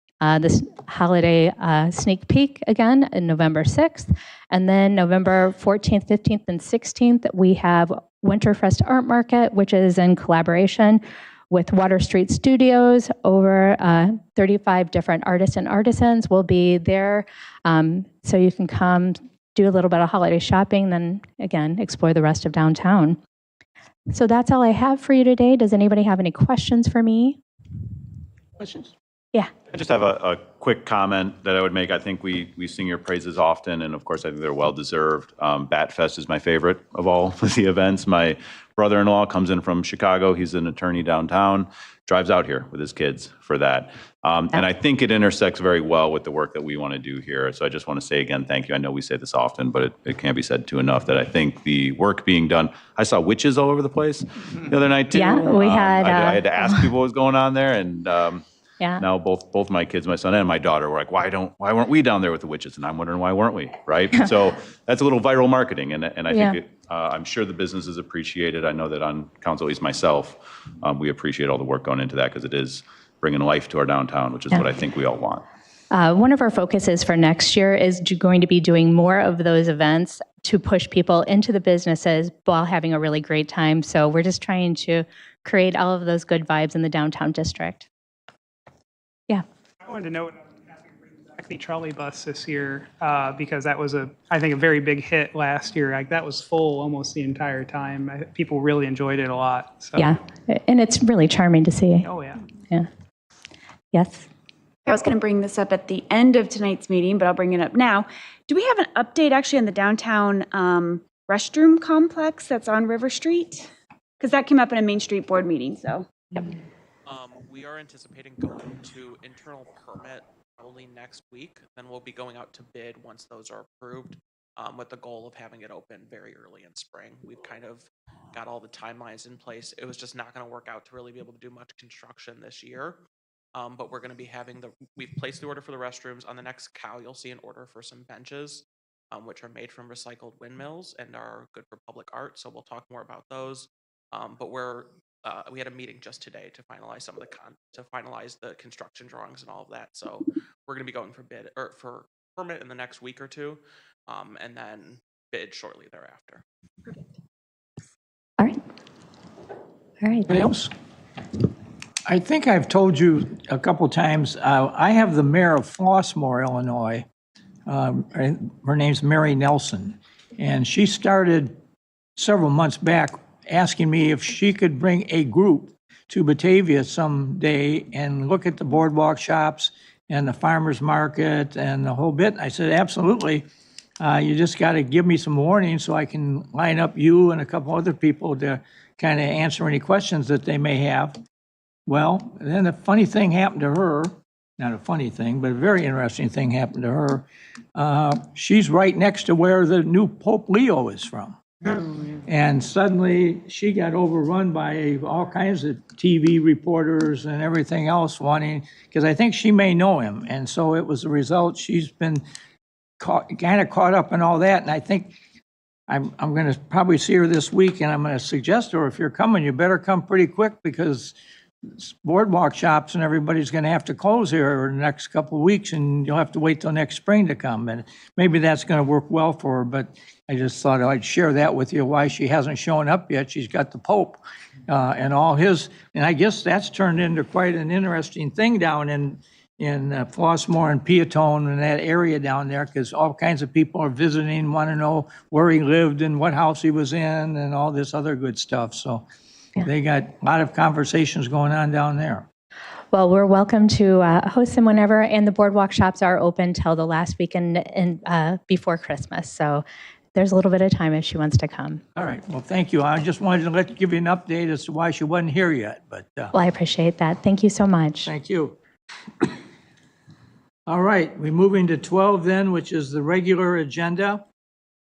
This holiday sneak peek again in November 6th, and then November 14th, 15th, and 16th, we have Winterfest Art Market, which is in collaboration with Water Street Studios. Over 35 different artists and artisans will be there. So you can come do a little bit of holiday shopping, then again, explore the rest of downtown. So that's all I have for you today. Does anybody have any questions for me?
Questions?
Yeah.
I just have a quick comment that I would make. I think we sing your praises often, and of course, I think they're well-deserved. Bat Fest is my favorite of all of the events. My brother-in-law comes in from Chicago. He's an attorney downtown, drives out here with his kids for that. And I think it intersects very well with the work that we want to do here. So I just want to say again, thank you. I know we say this often, but it can't be said too enough that I think the work being done, I saw witches all over the place the other night too.
Yeah, we had.
I had to ask people what was going on there, and
yeah.
now both my kids, my son and my daughter, were like, why weren't we down there with the witches? And I'm wondering, why weren't we, right? So that's a little viral marketing, and I think I'm sure the businesses appreciate it. I know that on council, at least myself, we appreciate all the work going into that because it is bringing life to our downtown, which is what I think we all want.
One of our focuses for next year is going to be doing more of those events to push people into the businesses while having a really great time. So we're just trying to create all of those good vibes in the downtown district. Yeah.
I wanted to note the trolley bus this year because that was I think a very big hit last year. Like that was full almost the entire time. People really enjoyed it a lot. So.
Yeah, and it's really charming to see.
Oh yeah.
Yeah. Yes.
I was going to bring this up at the end of tonight's meeting, but I'll bring it up now. Do we have an update actually on the downtown restroom complex that's on River Street? Because that came up in a Main Street board meeting. So. Yep.
We are anticipating going to internal permit probably next week. Then we'll be going out to bid once those are approved, with the goal of having it open very early in spring. We've kind of got all the timelines in place. It was just not going to work out to really be able to do much construction this year. But we're going to be having we've placed the order for the restrooms. On the next cow, you'll see an order for some benches, which are made from recycled windmills and are good for public art. So we'll talk more about those. But we had a meeting just today to finalize finalize the construction drawings and all of that. So we're going to be going for bid or for permit in the next week or two, and then bid shortly thereafter.
All right.
Anybody else? I think I've told you a couple times, I have the mayor of Flossmoor, Illinois. Her name's Mary Nelson, and she started several months back asking me if she could bring a group to Batavia someday and look at the boardwalk shops and the farmers market and the whole bit. I said, absolutely. You just got to give me some warning so I can line up you and a couple other people to kind of answer any questions that they may have. Well, then a funny thing happened to her. Not a funny thing, but a very interesting thing happened to her. She's right next to where the new Pope Leo is from. And suddenly she got overrun by all kinds of TV reporters and everything else wanting, because I think she may know him. And so it was a result. She's been kind of caught up in all that. And I think I'm going to probably see her this week, and I'm going to suggest to her, if you're coming, you better come pretty quick because boardwalk shops and everybody's going to have to close here in the next couple of weeks, and you'll have to wait till next spring to come. And maybe that's going to work well for her, but I just thought I'd share that with you, why she hasn't shown up yet. She's got the Pope and all his, and I guess that's turned into quite an interesting thing down in Flossmoor and Peatone and that area down there, because all kinds of people are visiting, want to know where he lived and what house he was in and all this other good stuff. So they got a lot of conversations going on down there.
Well, we're welcome to host them whenever, and the boardwalk shops are open till the last weekend before Christmas. So there's a little bit of time if she wants to come.
All right, well, thank you. I just wanted to give you an update as to why she wasn't here yet, but
Well, I appreciate that. Thank you so much.
thank you. All right, we move into 12 then, which is the regular agenda.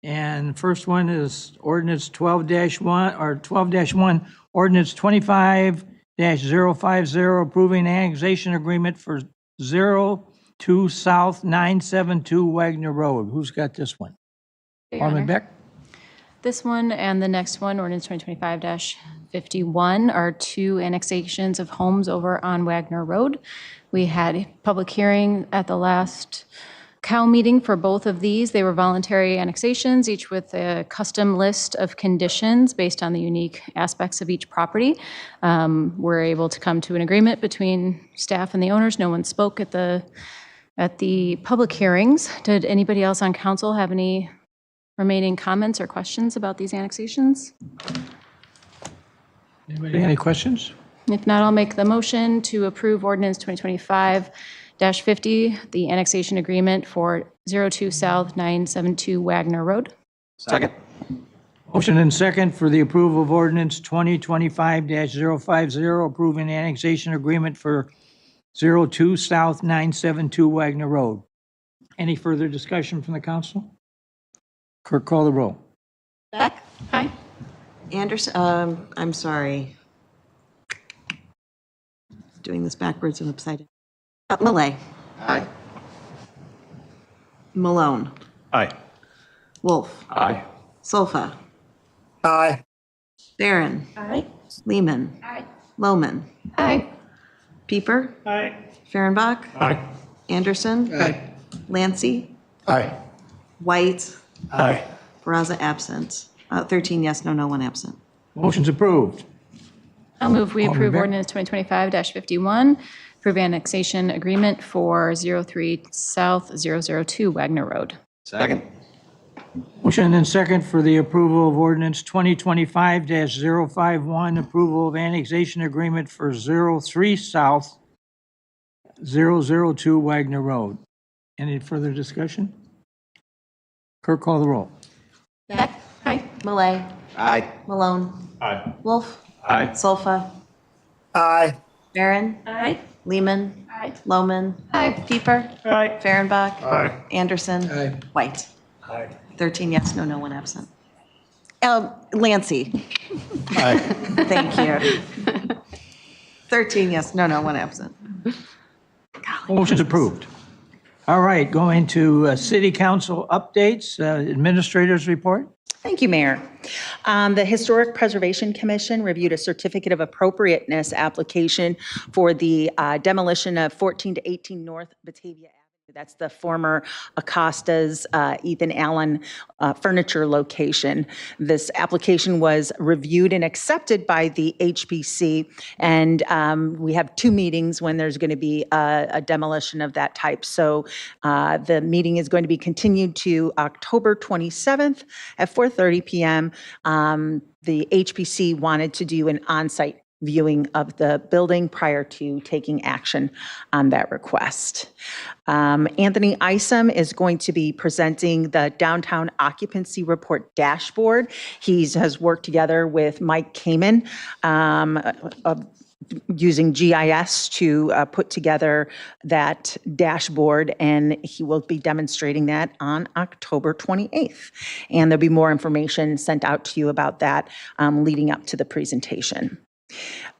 And first one is ordinance 12-1, or 12-1, ordinance 25-050, approving annexation agreement for 02 South 972 Wagner Road. Who's got this one?
Your
Alderman
Honor.
Beck?
This one and the next one, ordinance 2025-51, are two annexations of homes over on Wagner Road. We had a public hearing at the last COW meeting for both of these. They were voluntary annexations, each with a custom list of conditions based on the unique aspects of each property. We're able to come to an agreement between staff and the owners. No one spoke at the public hearings. Did anybody else on council have any remaining comments or questions about these annexations?
Anybody, any questions?
If not, I'll make the motion to approve ordinance 2025-50, the annexation agreement for 02 South 972 Wagner Road.
Second. Motion and second for the approval of ordinance 2025-050, approving annexation agreement for 02 South 972 Wagner Road. Any further discussion from the council? Clerk, call the roll.
Beck? Aye. Anderson, I'm sorry. Doing this backwards and upside down. Malay.
Aye.
Malone.
Aye.
Wolf.
Aye.
Solfa.
Aye.
Barron.
Aye.
Lehman.
Aye.
Lohman.
Aye.
Pieper.
Aye.
Fehrenbach.
Aye.
Anderson.
Aye.
Lancy.
Aye.
White.
Aye.
Baraza absent. 13 yes, no one absent.
Motion's approved.
I'll move we
Alderman
approve
Beck?
ordinance 2025-51, approve annexation agreement for 03 South 002 Wagner Road.
Second.
Motion and second for the approval of ordinance 2025-051, approval of annexation agreement for 03 South 002 Wagner Road. Any further discussion? Clerk, call the roll.
Beck. Aye. Malay.
Aye.
Malone.
Aye.
Wolf.
Aye.
Solfa.
Aye.
Barron.
Aye.
Lehman.
Aye.
Lohman.
Aye.
Pieper.
Aye.
Fehrenbach.
Aye.
Anderson.
Aye.
White.
Aye.
13 yes, no one absent. Lancy.
Aye.
Thank you. 13 yes, no one absent.
Motion's approved. All right, going to city council updates, administrators report.
Thank you, Mayor. The Historic Preservation Commission reviewed a certificate of appropriateness application for the demolition of 14 to 18 North Batavia Avenue. That's the former Acosta's Ethan Allen furniture location. This application was reviewed and accepted by the HPC, and we have two meetings when there's going to be a demolition of that type. So the meeting is going to be continued to October 27th at 4:30 p.m. The HPC wanted to do an on-site viewing of the building prior to taking action on that request. Anthony Isom is going to be presenting the Downtown Occupancy Report Dashboard. He has worked together with Mike Kamen using GIS to put together that dashboard, and he will be demonstrating that on October 28th. And there'll be more information sent out to you about that leading up to the presentation.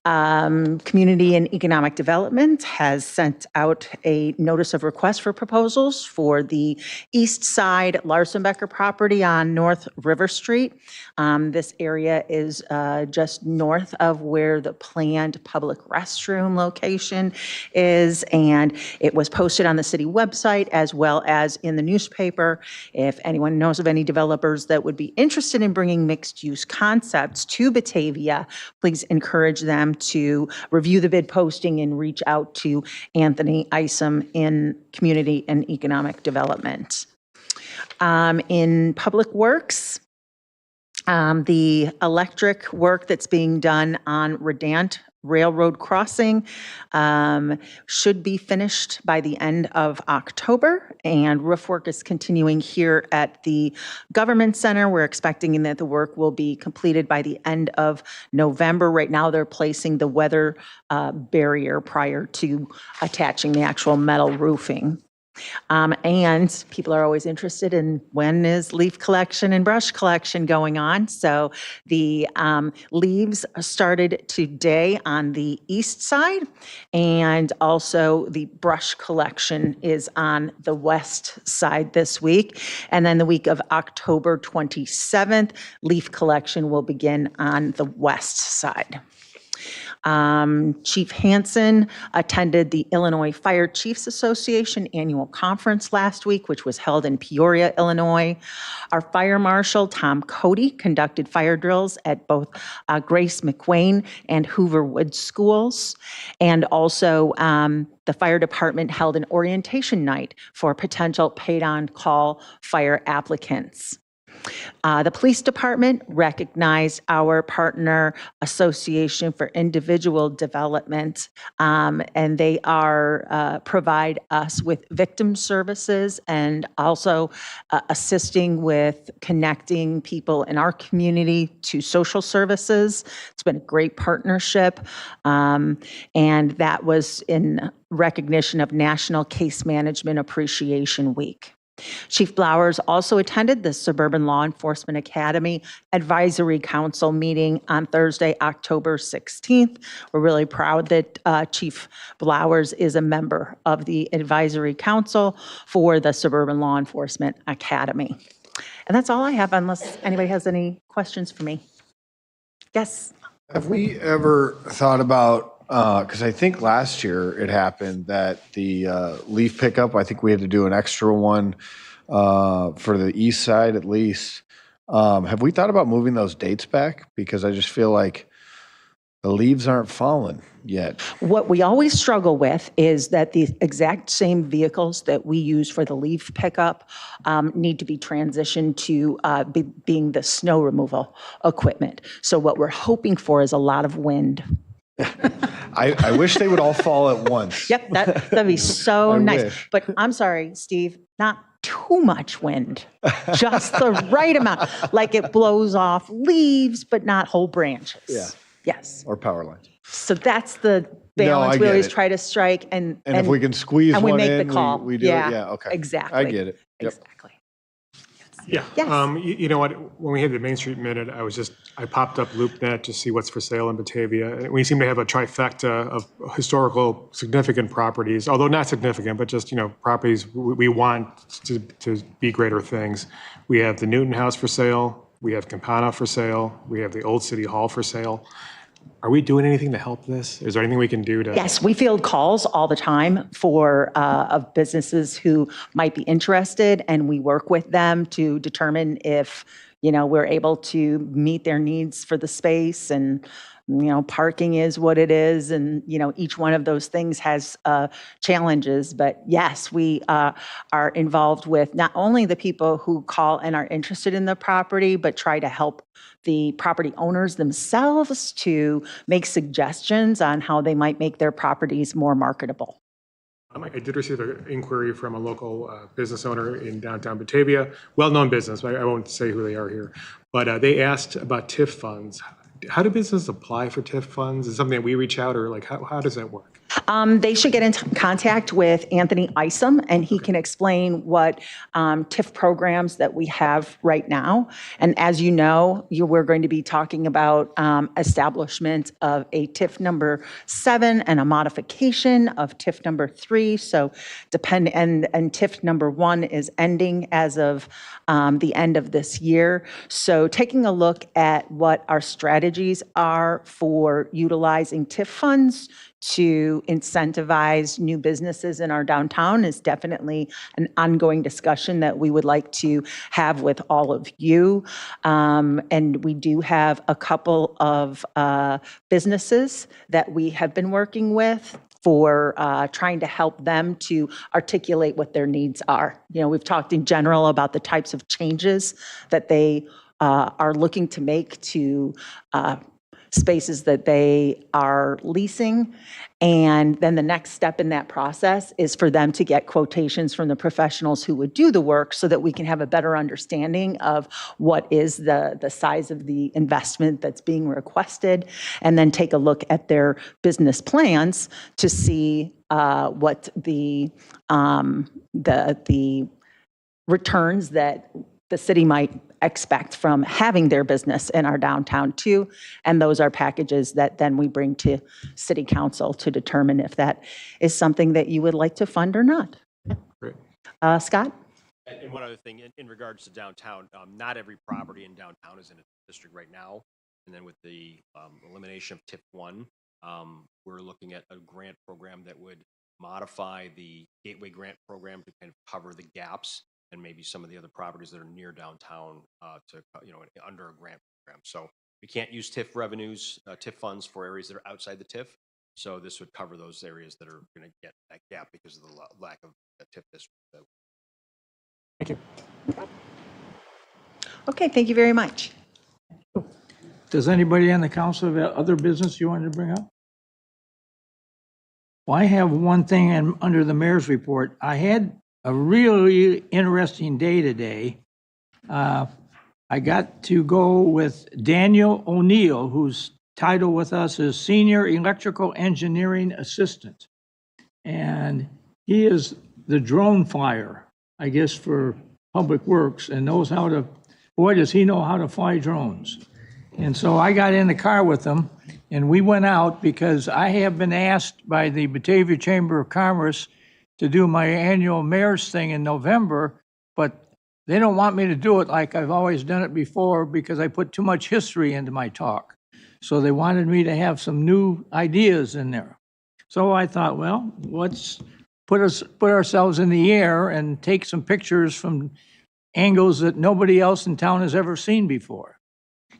Community and Economic Development has sent out a notice of request for proposals for the east side Larson Becker property on North River Street. This area is just north of where the planned public restroom location is, and it was posted on the city website as well as in the newspaper. If anyone knows of any developers that would be interested in bringing mixed-use concepts to Batavia, please encourage them to review the bid posting and reach out to Anthony Isom in Community and Economic Development. In Public Works, the electric work that's being done on Redant Railroad Crossing should be finished by the end of October, and roof work is continuing here at the Government Center. We're expecting that the work will be completed by the end of November. Right now, they're placing the weather barrier prior to attaching the actual metal roofing. And people are always interested in when is leaf collection and brush collection going on. So the leaves started today on the east side, and also the brush collection is on the west side this week. And then the week of October 27th, leaf collection will begin on the west side. Chief Hansen attended the Illinois Fire Chiefs Association annual conference last week, which was held in Peoria, Illinois. Our Fire Marshal, Tom Cody, conducted fire drills at both Grace McWayne and Hoover Woods schools. And also, the fire department held an orientation night for potential paid-on-call fire applicants. The police department recognized our partner Association for Individual Development, and they provide us with victim services and also assisting with connecting people in our community to social services. It's been a great partnership, and that was in recognition of National Case Management Appreciation Week. Chief Blowers also attended the Suburban Law Enforcement Academy Advisory Council meeting on Thursday, October 16th. We're really proud that Chief Blowers is a member of the Advisory Council for the Suburban Law Enforcement Academy. And that's all I have, unless anybody has any questions for me. Yes?
Have we ever thought about, because I think last year it happened that the leaf pickup, I think we had to do an extra one for the east side at least. Have we thought about moving those dates back? Because I just feel like the leaves aren't falling yet.
What we always struggle with is that the exact same vehicles that we use for the leaf pickup need to be transitioned to being the snow removal equipment. So what we're hoping for is a lot of wind.
I wish they would all fall at once.
Yep, that'd be so
I
nice.
wish.
But I'm sorry, Steve, not too much wind, just the right amount. Like it blows off leaves, but not whole branches.
Yeah.
Yes.
Or power lines.
So that's the
No,
balance
I
we
get
always
it.
try to strike, and
if we can squeeze
and we
one
make
in,
the call.
we do it. Yeah, okay.
Exactly.
I get it. Yep.
Exactly.
Yeah.
Yes.
You know what? When we had the Main Street Minute, I popped up LoopNet to see what's for sale in Batavia. And we seem to have a trifecta of historical significant properties, although not significant, but just, properties we want to be greater things. We have the Newton House for sale. We have Campana for sale. We have the Old City Hall for sale. Are we doing anything to help this? Is there anything we can do to?
Yes, we field calls all the time of businesses who might be interested, and we work with them to determine if, we're able to meet their needs for the space, and, parking is what it is, and, each one of those things has challenges. But yes, we are involved with not only the people who call and are interested in the property, but try to help the property owners themselves to make suggestions on how they might make their properties more marketable.
I did receive an inquiry from a local business owner in downtown Batavia, well-known business, I won't say who they are here, but they asked about TIF funds. How do businesses apply for TIF funds? Is it something that we reach out, or how does that work?
They should get in contact with Anthony Isom, and he can explain what TIF programs that we have right now. And as you know, we're going to be talking about establishment of a TIF number 7 and a modification of TIF number 3. So and TIF number 1 is ending as of the end of this year. So taking a look at what our strategies are for utilizing TIF funds to incentivize new businesses in our downtown is definitely an ongoing discussion that we would like to have with all of you. And we do have a couple of businesses that we have been working with for trying to help them to articulate what their needs are. We've talked in general about the types of changes that they are looking to make to spaces that they are leasing. And then the next step in that process is for them to get quotations from the professionals who would do the work so that we can have a better understanding of what is the size of the investment that's being requested, and then take a look at their business plans to see what the returns that the city might expect from having their business in our downtown too. And those are packages that then we bring to city council to determine if that is something that you would like to fund or not.
Great.
Scott?
And one other thing, in regards to downtown, not every property in downtown is in a district right now. And then with the elimination of TIP 1, we're looking at a grant program that would modify the Gateway Grant Program to kind of cover the gaps and maybe some of the other properties that are near downtown under a grant program. So we can't use TIF revenues, TIF funds for areas that are outside the TIF. So this would cover those areas that are going to get that gap because of the lack of a TIF district.
Thank you.
Okay, thank you very much.
Does anybody on the council have other business you wanted to bring up? Well, I have one thing under the mayor's report. I had a really interesting day today. I got to go with Daniel O'Neill, whose title with us is Senior Electrical Engineering Assistant. And he is the drone flyer, I guess, for Public Works, and knows how to, boy, does he know how to fly drones. And so I got in the car with him, and we went out because I have been asked by the Batavia Chamber of Commerce to do my annual mayor's thing in November, but they don't want me to do it like I've always done it before because I put too much history into my talk. So they wanted me to have some new ideas in there. So I thought, well, let's put ourselves in the air and take some pictures from angles that nobody else in town has ever seen before.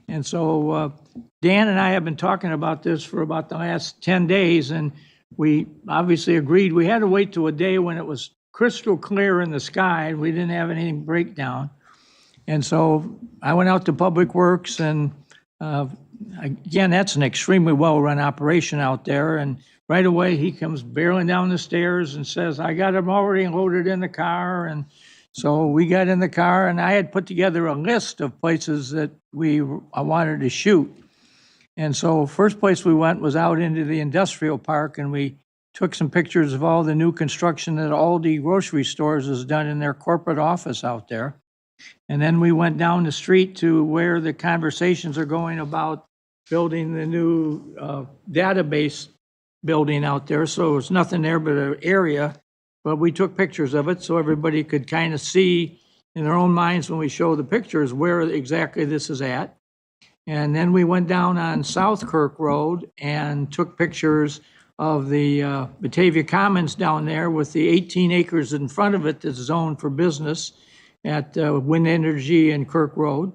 And so Dan and I have been talking about this for about the last 10 days, and we obviously agreed we had to wait till a day when it was crystal clear in the sky and we didn't have anything break down. And so I went out to Public Works, and again, that's an extremely well-run operation out there. And right away, he comes barreling down the stairs and says, I got them already loaded in the car. And so we got in the car, and I had put together a list of places that I wanted to shoot. And so first place we went was out into the industrial park, and we took some pictures of all the new construction that Aldi grocery stores has done in their corporate office out there. And then we went down the street to where the conversations are going about building the new database building out there. So it's nothing there but an area, but we took pictures of it so everybody could kind of see in their own minds when we show the pictures where exactly this is at. And then we went down on South Kirk Road and took pictures of the Batavia Commons down there with the 18 acres in front of it that's zoned for business at Wind Energy and Kirk Road.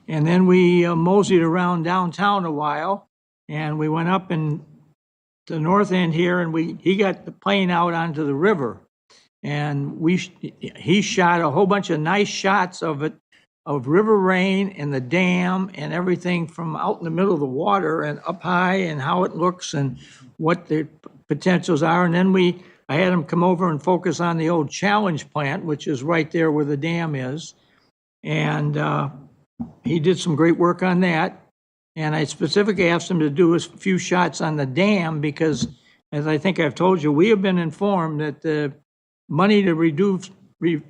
And then we moseyed around downtown a while, and we went up in the north end here, and he got the plane out onto the river. And he shot a whole bunch of nice shots of it, of River Rain and the dam and everything from out in the middle of the water and up high and how it looks and what the potentials are. And then I had him come over and focus on the old Challenge plant, which is right there where the dam is. And he did some great work on that. And I specifically asked him to do a few shots on the dam because, as I think I've told you, we have been informed that the money to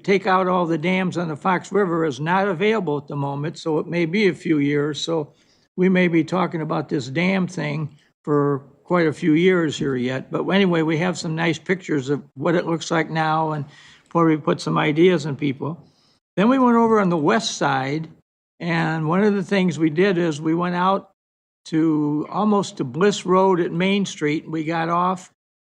take out all the dams on the Fox River is not available at the moment, so it may be a few years. So we may be talking about this dam thing for quite a few years here yet. But anyway, we have some nice pictures of what it looks like now and before we put some ideas in people. Then we went over on the west side, and one of the things we did is we went out to almost to Bliss Road at Main Street. We got off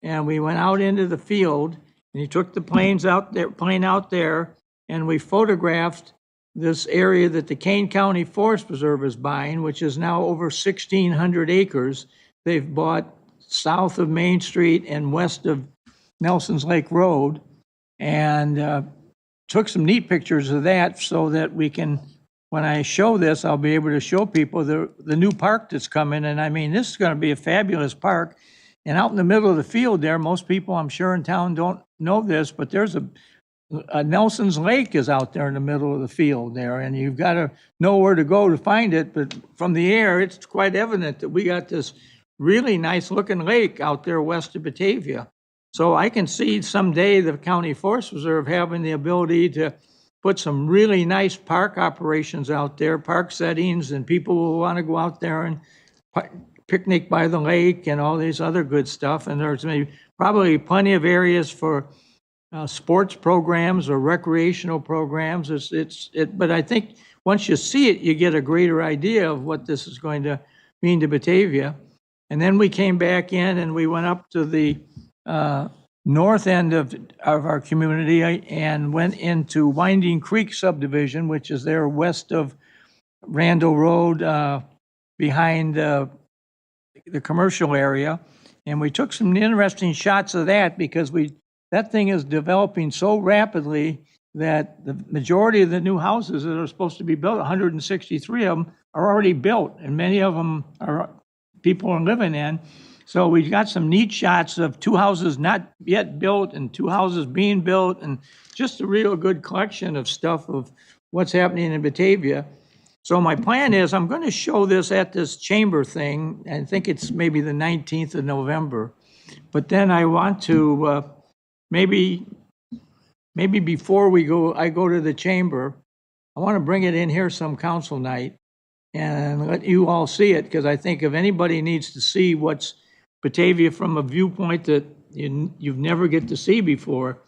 and we went out into the field, and he took the plane out there, and we photographed this area that the Kane County Forest Preserve is buying, which is now over 1,600 acres. They've bought south of Main Street and west of Nelson's Lake Road, and took some neat pictures of that so that we can, when I show this, I'll be able to show people the new park that's coming. And I mean, this is going to be a fabulous park. And out in the middle of the field there, most people I'm sure in town don't know this, but there's a Nelson's Lake is out there in the middle of the field there, and you've got to know where to go to find it. But from the air, it's quite evident that we got this really nice looking lake out there west of Batavia. So I can see someday the County Forest Reserve having the ability to put some really nice park operations out there, park settings, and people will want to go out there and picnic by the lake and all these other good stuff. And there's probably plenty of areas for sports programs or recreational programs. But I think once you see it, you get a greater idea of what this is going to mean to Batavia. And then we came back in and we went up to the north end of our community and went into Winding Creek subdivision, which is there west of Randall Road, behind the commercial area. And we took some interesting shots of that because that thing is developing so rapidly that the majority of the new houses that are supposed to be built, 163 of them, are already built, and many of them people are living in. So we got some neat shots of 2 houses not yet built and 2 houses being built, and just a real good collection of stuff of what's happening in Batavia. So my plan is I'm going to show this at this chamber thing. I think it's maybe the 19th of November. But then I want to maybe before I go to the chamber, I want to bring it in here some council night and let you all see it, because I think if anybody needs to see what's Batavia from a viewpoint that you've never get to see before,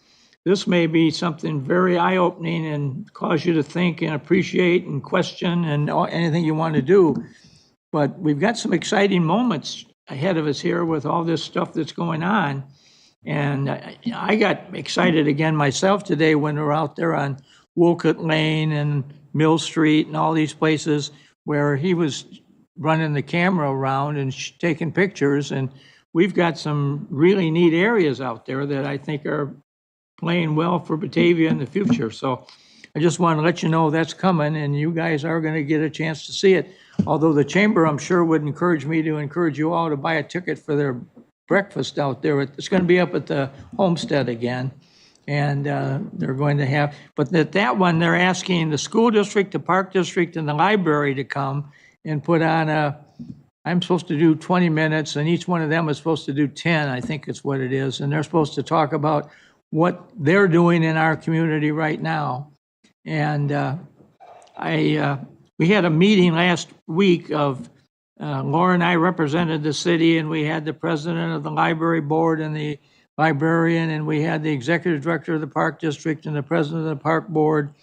this may be something very eye-opening and cause you to think and appreciate and question and anything you want to do. But we've got some exciting moments ahead of us here with all this stuff that's going on. And I got excited again myself today when we were out there on Wolcott Lane and Mill Street and all these places where he was running the camera around and taking pictures. And we've got some really neat areas out there that I think are playing well for Batavia in the future. So I just want to let you know that's coming, and you guys are going to get a chance to see it. Although the chamber, I'm sure, would encourage me to encourage you all to buy a ticket for their breakfast out there. It's going to be up at the Homestead again. And they're going to have, but that one, they're asking the school district, the park district, and the library to come and put on I'm supposed to do 20 minutes, and each one of them is supposed to do 10, I think it's what it is. And they're supposed to talk about what they're doing in our community right now. And we had a meeting last week of, Laura and I represented the city, and we had the president of the library board and the librarian, and we had the executive director of the park district and the president of the park board,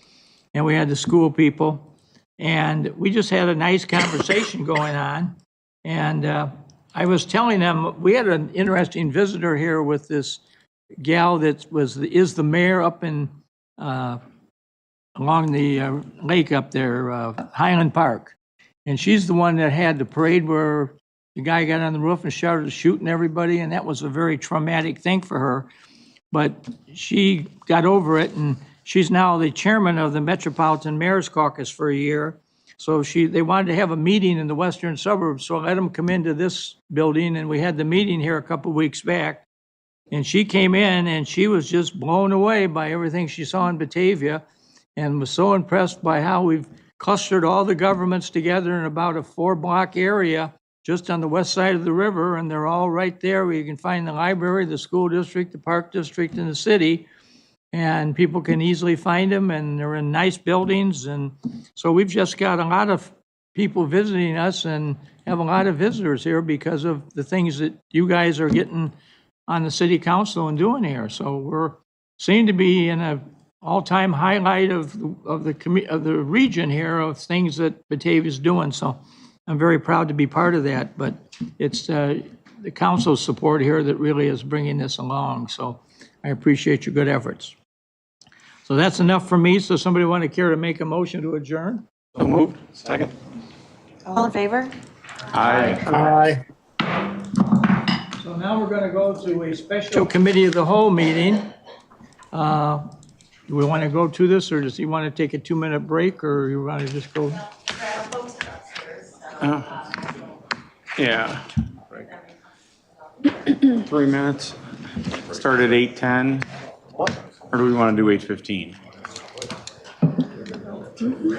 and we had the school people. And we just had a nice conversation going on. And I was telling them, we had an interesting visitor here with this gal that is the mayor up in along the lake up there, Highland Park. And she's the one that had the parade where the guy got on the roof and started shooting everybody, and that was a very traumatic thing for her. But she got over it, and she's now the chairman of the Metropolitan Mayor's Caucus for a year. So they wanted to have a meeting in the western suburbs, so I let them come into this building, and we had the meeting here a couple of weeks back. And she came in, and she was just blown away by everything she saw in Batavia, and was so impressed by how we've clustered all the governments together in about a 4-block area just on the west side of the river, and they're all right there where you can find the library, the school district, the park district, and the city. And people can easily find them, and they're in nice buildings. And so we've just got a lot of people visiting us and have a lot of visitors here because of the things that you guys are getting on the city council and doing here. So we're seem to be in a all-time highlight of the region here of things that Batavia's doing. So I'm very proud to be part of that. But it's the council's support here that really is bringing this along. So I appreciate your good efforts. So that's enough for me. So somebody want to care to make a motion to adjourn?
So moved. Second.
All in favor?
Aye.
So now we're going to go to a special committee of the whole meeting. Do we want to go to this, or does he want to take a 2-minute break, or you want to just go?
Yeah. 3 minutes. Start at 8:10, or do we want to do 8:15?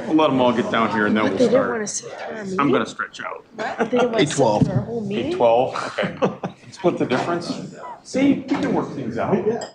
We'll let them all get down here and then we'll start. I'm going to stretch out.
8:12.
8:12, okay. Split the difference. See, we can work things out.